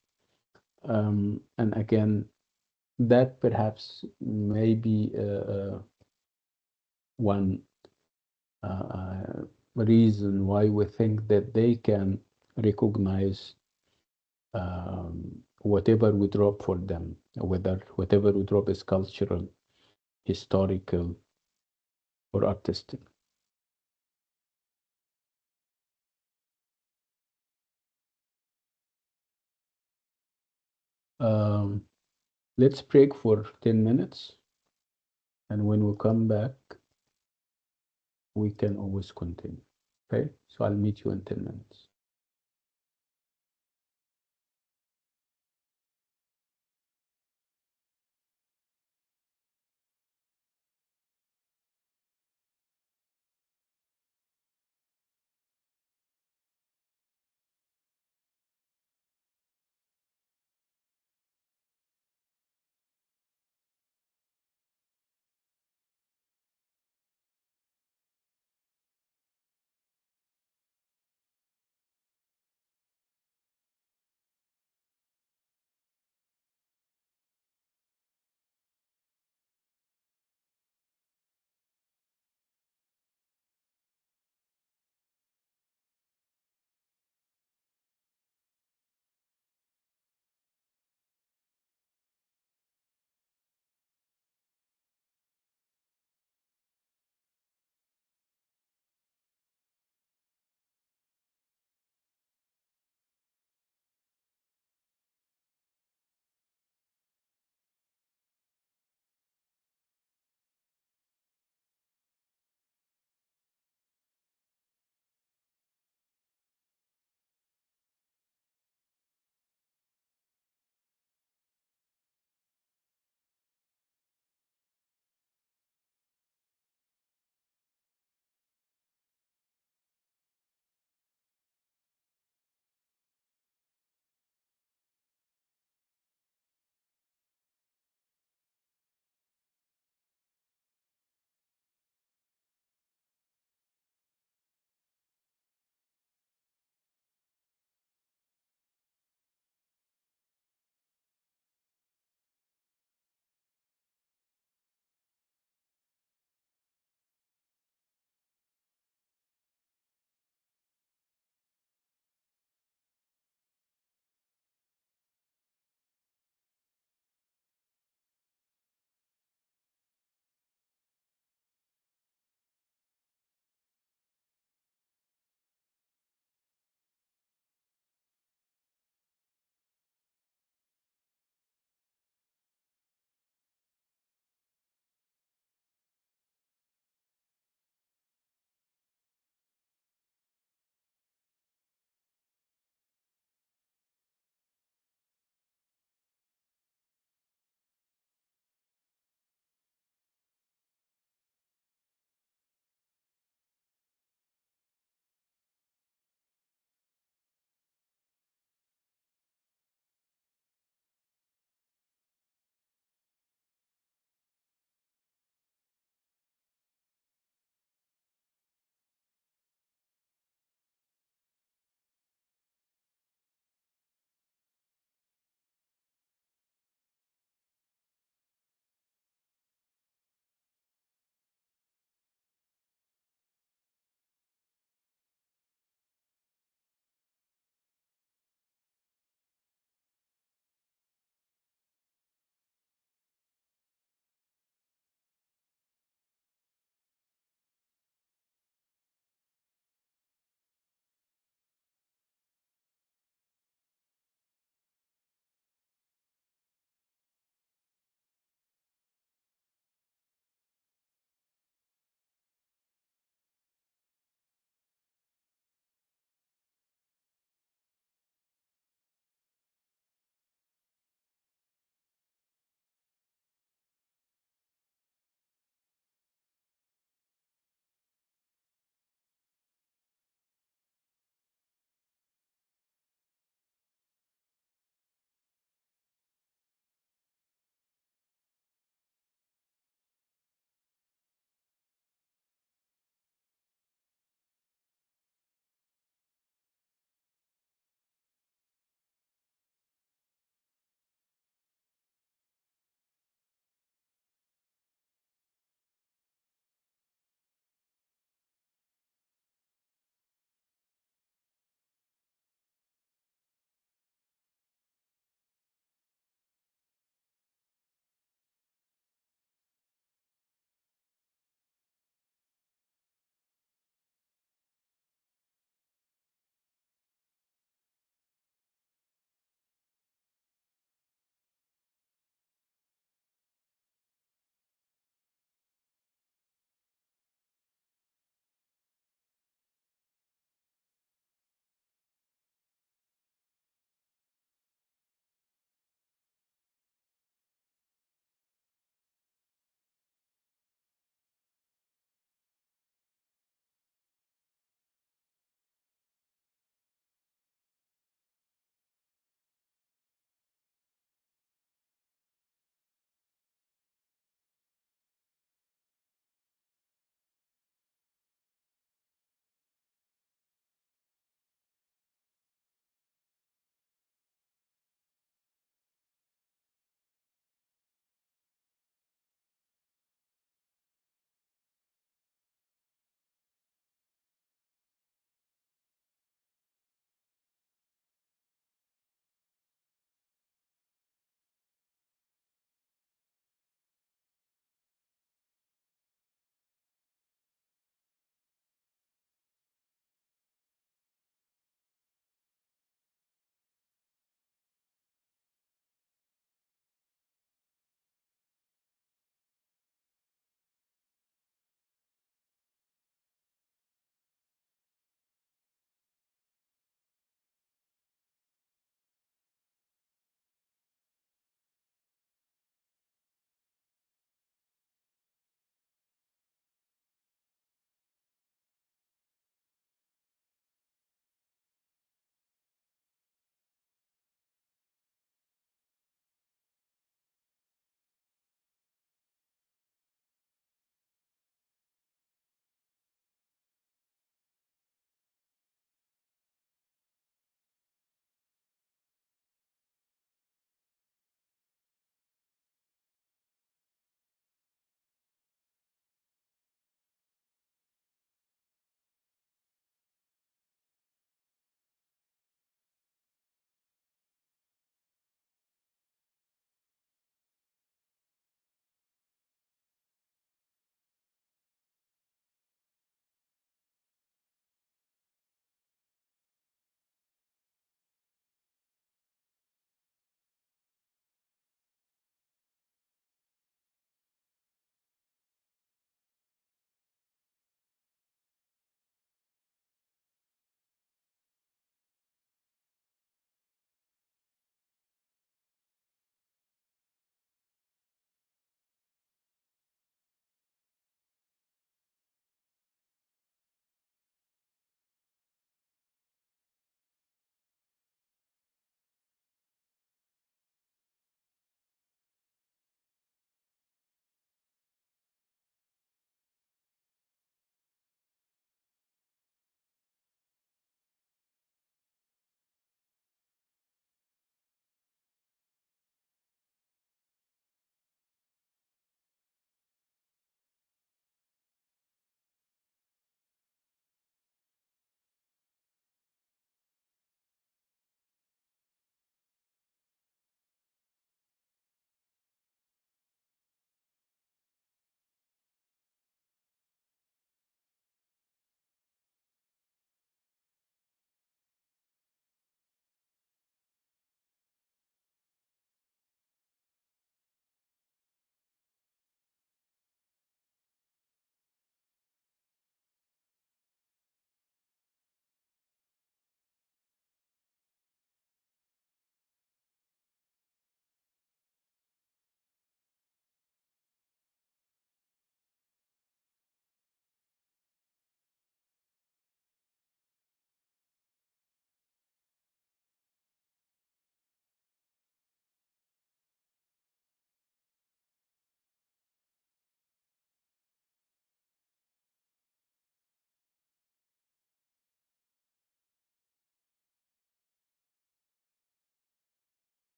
And again, that perhaps may be one reason why we think that they can recognize whatever we drop for them, whether whatever we drop is cultural, historical, or artistic. Um, let's break for 10 minutes, and when we come back, we can always continue. Okay, so I'll meet you in 10 minutes.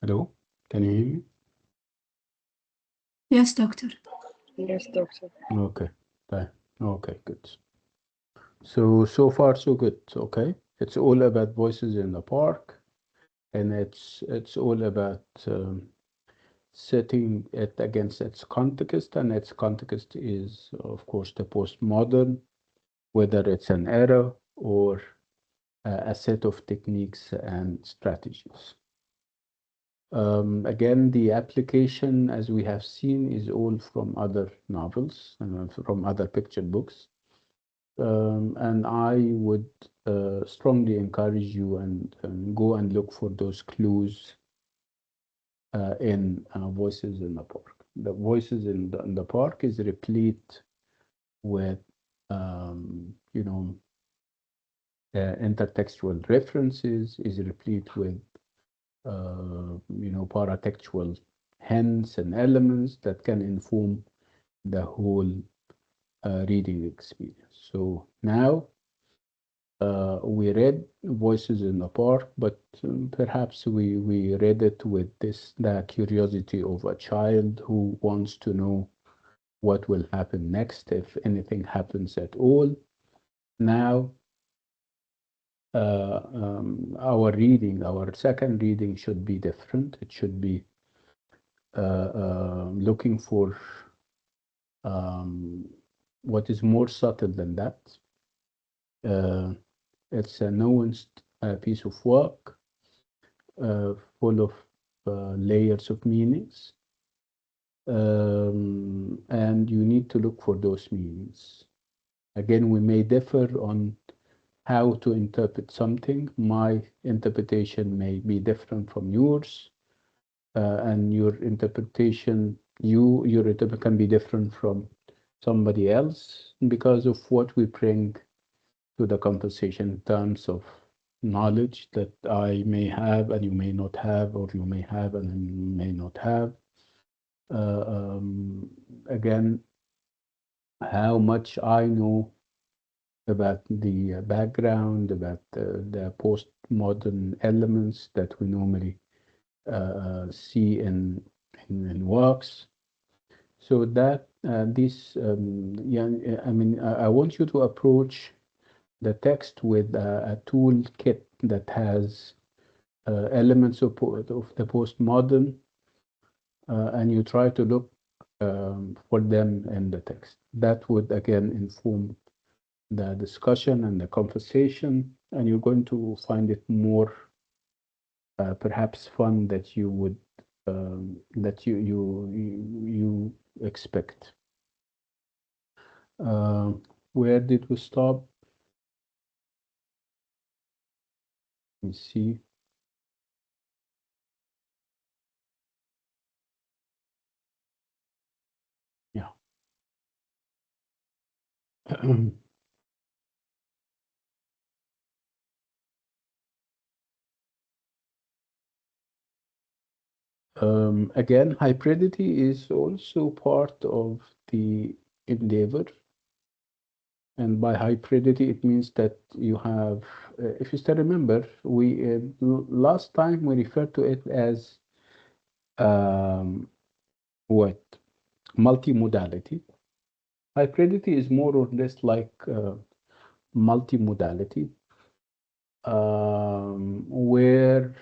Hello, can you hear me? Yes, doctor. Yes, doctor. Okay, fine. Okay, good. So far so good. Okay, it's all about voices in the park, and it's all about setting it against its context, and its context is, of course, the postmodern, whether it's an era or a set of techniques and strategies. Again, the application, as we have seen, is all from other novels and from other picture books. And I would strongly encourage you and go and look for those clues in Voices in the Park. The Voices in the Park is replete with, you know, intertextual references, is replete with, you know, paratextual hints and elements that can inform the whole reading experience. So now we read Voices in the Park, but perhaps we read it with the curiosity of a child who wants to know what will happen next, if anything happens at all. Now, our second reading should be different. It should be looking for um, what is more subtle than that. Uh, it's a nuanced piece of work full of layers of meanings. And you need to look for those meanings. Again, we may differ on how to interpret something. My interpretation may be different from yours, and your interpretation can be different from somebody else because of what we bring to the conversation in terms of knowledge that I may have and you may not have, or you may have and I may not have. Uh, um, Again, how much I know about the background, about the postmodern elements that we normally see in works. So that this, yeah, I mean, I want you to approach the text with a toolkit that has elements of the postmodern, and you try to look for them in the text. That would again inform the discussion and the conversation, and you're going to find it more perhaps fun that you expect. Uh, where did we stop? Let me see. Yeah. Again, hybridity is also part of the endeavor. And by hybridity, it means that you have, if you still remember, we last time we referred to it as um, what? Multimodality. Hybridity is more or less like multimodality, where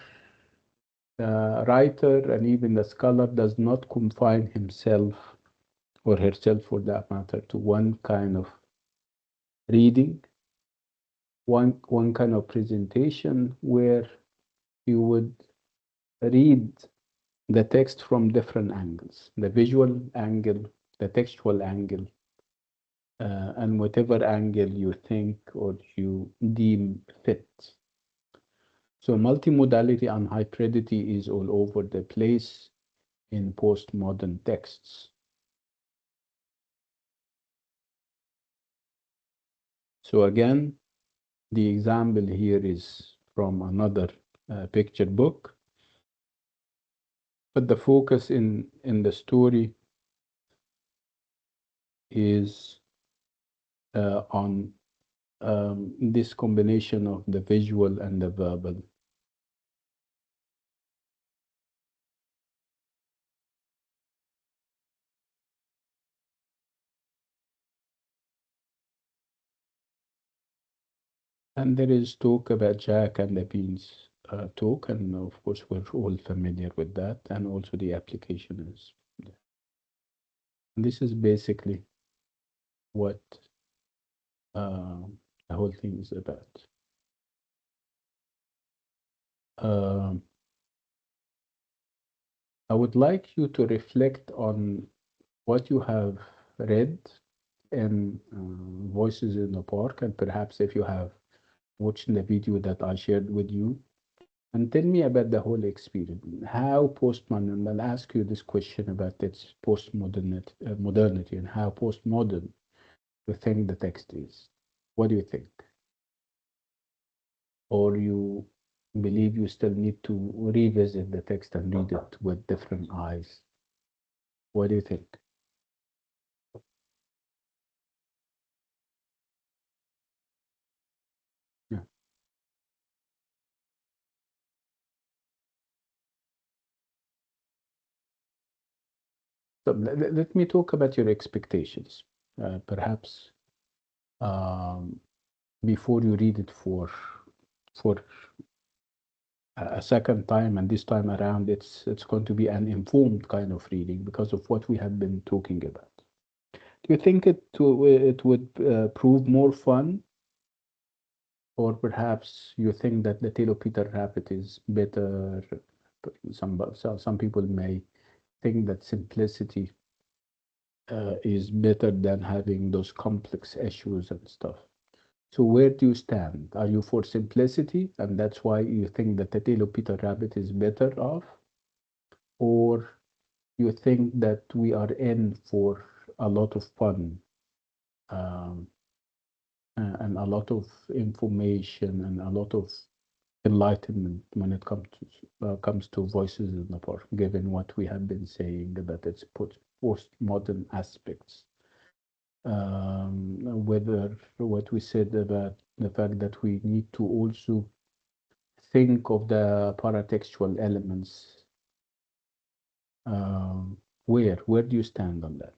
the writer and even the scholar does not confine himself or herself for that matter to one kind of reading, one kind of presentation where you would read the text from different angles, the visual angle, the textual angle, and whatever angle you think or you deem fit. So multimodality and hybridity is all over the place in postmodern texts. So again, the example here is from another picture book, but the focus in the story is on this combination of the visual and the verbal. And there is talk about Jack and the Beans talk, and of course we're all familiar with that, and also the application is. And this is basically what uh, the whole thing is about. Um, I would like you to reflect on what you have read in Voices in the Park, and perhaps if you have watched the video that I shared with you, and tell me about the whole experience. How postmodern, I'll ask you this question about its postmodernity modernity and how postmodern you think the text is. What do you think? Or you believe you still need to revisit the text and read it with different eyes? What do you think? Yeah. So let me talk about your expectations. Perhaps um, before you read it for a second time, and this time around, it's going to be an informed kind of reading because of what we have been talking about. Do you think it would prove more fun, or perhaps you think that the Tale of Peter Rabbit is better? Some people may think that simplicity is better than having those complex issues and stuff. So where do you stand? Are you for simplicity, and that's why you think that the Tale of Peter Rabbit is better off, or you think that we are in for a lot of fun um, and a lot of information and a lot of enlightenment when it comes to Voices in the Park, given what we have been saying about its postmodern aspects, whether what we said about the fact that we need to also think of the paratextual elements. Um, where do you stand on that?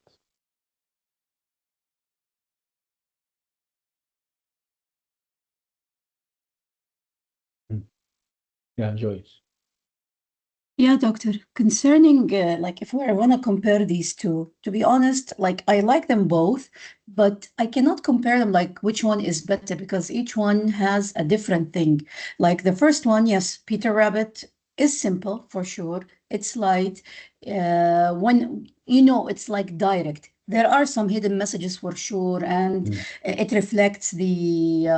Mm. Yeah, Joyce. Yeah, doctor. Concerning, like, if we want to compare these two, to be honest, like, I like them both, but I cannot compare them, like, which one is better because each one has a different thing. Like, the first one, yes, Peter Rabbit is simple for sure. It's light. When, it's like direct. There are some hidden messages for sure, and Mm. it reflects the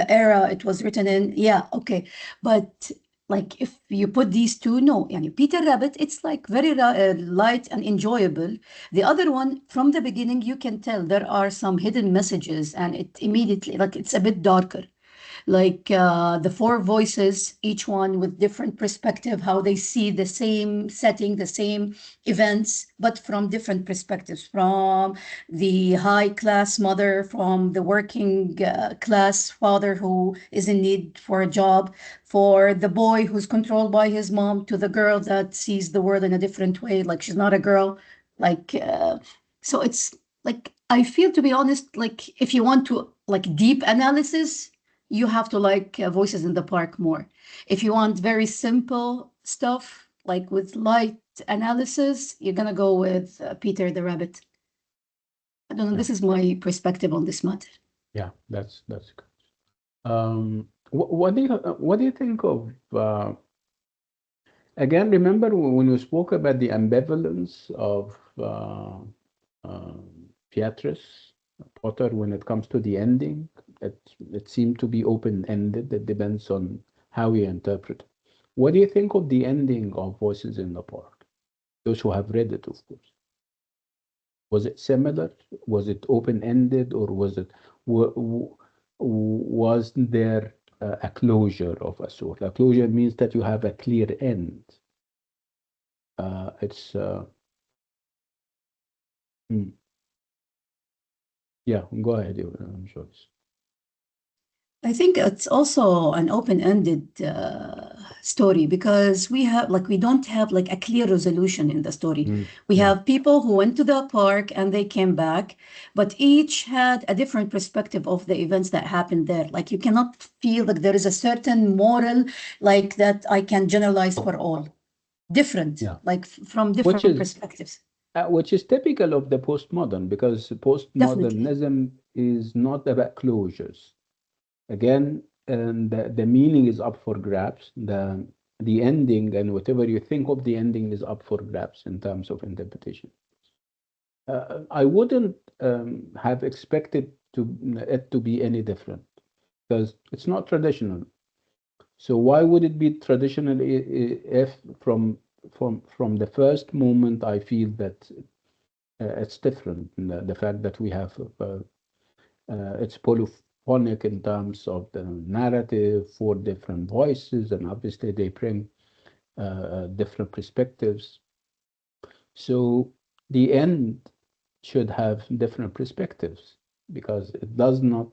era it was written in. Yeah, okay. But like if you put these two, no, yani Peter Rabbit, it's like very light and enjoyable. The other one, from the beginning, you can tell there are some hidden messages, and it immediately, like, it's a bit darker, like the four voices, each one with different perspective, how they see the same setting, the same events, but from different perspectives, from the high class mother, from the working class father who is in need for a job, for the boy who's controlled by his mom, to the girl that sees the world in a different way, like she's not a girl, like so it's like, I feel, to be honest, like if you want to like deep analysis, you have to like Voices in the Park more. If you want very simple stuff, like with light analysis, you're gonna go with Peter the Rabbit. I don't know. Yeah, This is my perspective on this matter. yeah, that's good. What do you think of again? Remember when we spoke about the ambivalence of Beatrice Potter when it comes to the ending? It it seemed to be open-ended. It depends on how you interpret it. What do you think of the ending of Voices in the Park? Those who have read it, of course. Was it similar? Was it open-ended, or was there a closure of a sort? A closure means that you have a clear end. It's mm, yeah. Go ahead, Joyce. I think it's also an open-ended story because we don't have like a clear resolution in the story. Mm, We yeah, have people who went to the park and they came back, but each had a different perspective of the events that happened there. Like you cannot feel like there is a certain moral like that I can generalize for all. Different, yeah. like from Which different is perspectives. which is typical of the postmodern, because Definitely. postmodernism is not about closures. Again, the meaning is up for grabs. The ending and whatever you think of the ending is up for grabs in terms of interpretation. I wouldn't have expected it to be any different, because it's not traditional. So why would it be traditional if from the first moment I feel that it's different? The fact that we have it's polyphonic in terms of the narrative, four different voices, and obviously they bring different perspectives. So the end should have different perspectives, because it does not,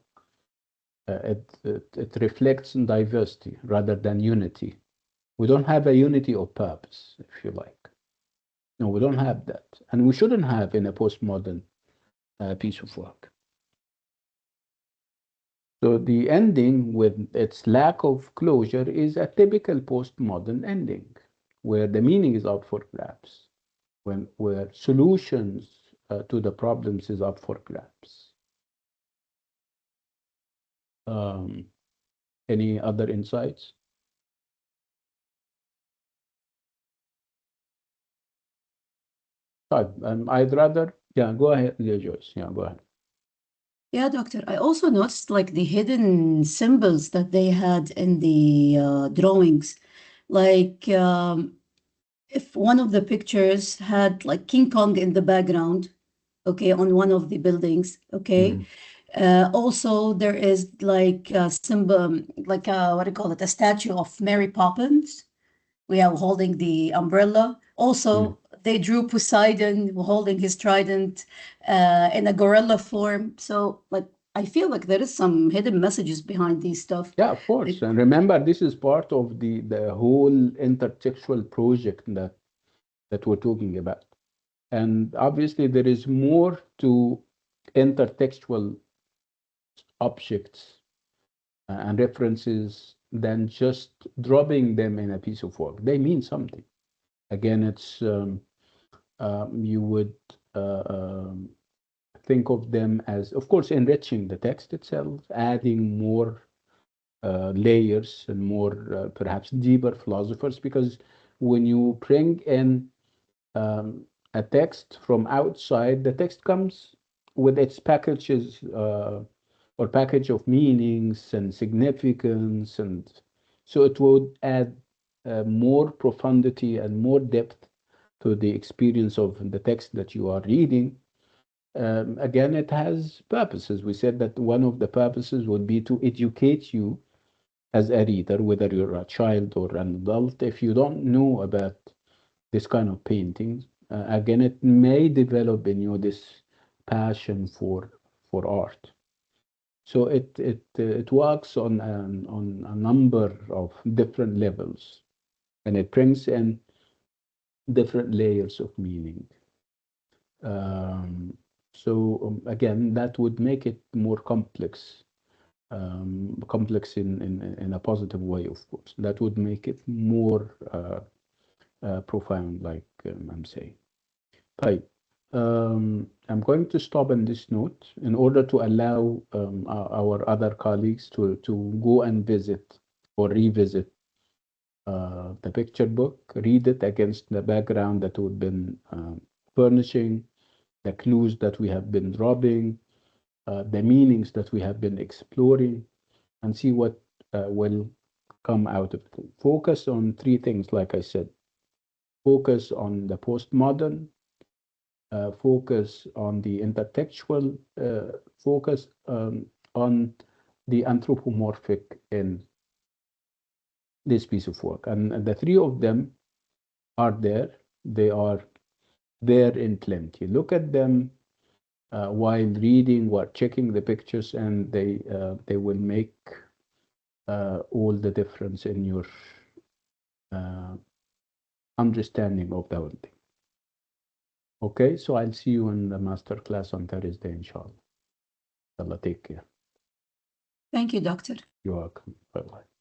it reflects in diversity rather than unity. We don't have a unity of purpose, if you like. No, we don't have that. And we shouldn't have in a postmodern piece of work. So the ending with its lack of closure is a typical postmodern ending, where the meaning is up for grabs, where solutions to the problems is up for grabs. Um, any other insights? I'd rather, yeah, go ahead, yeah, Joyce. Yeah, go ahead. Yeah, doctor. I also noticed like the hidden symbols that they had in the drawings. Like if one of the pictures had like King Kong in the background, okay, on one of the buildings, okay. Mhm. Also, there is like a symbol, like what do you call it, a statue of Mary Poppins. We are holding the umbrella. Mm. Also, they drew Poseidon holding his trident in a gorilla form. So, like, I feel like there is some hidden messages behind these stuff. Yeah, of course. It- And remember, this is part of the whole intertextual project that we're talking about. And obviously, there is more to intertextual objects and references than just dropping them in a piece of work. They mean something. Again, it's you would uh, um, think of them as, of course, enriching the text itself, adding more layers and more perhaps deeper philosophers, because when you bring in a text from outside, the text comes with its packages or package of meanings and significance, and so it would add more profundity and more depth to the experience of the text that you are reading. Again, it has purposes. We said that one of the purposes would be to educate you as a reader, whether you're a child or an adult. If you don't know about this kind of paintings, again, it may develop in you this passion for art. So it works on a number of different levels, and it brings in different layers of meaning. Um, so again, that would make it more complex, complex in a positive way, of course. That would make it more profound, like I'm saying. طيب. I'm going to stop on this note in order to allow our other colleagues to go and visit or revisit the picture book, read it against the background that we've been furnishing, the clues that we have been dropping, the meanings that we have been exploring, and see what will come out of it. Focus on three things, like I said. Focus on the postmodern, focus on the intertextual, focus on the anthropomorphic in this piece of work. And the three of them are there. They are there in plenty. Look at them while reading, while checking the pictures, and they will make all the difference in your uh, understanding of the whole thing. Okay, so I'll see you in the master class on Thursday, inshallah. Allah, take care. Thank you, doctor. You're welcome. Bye bye.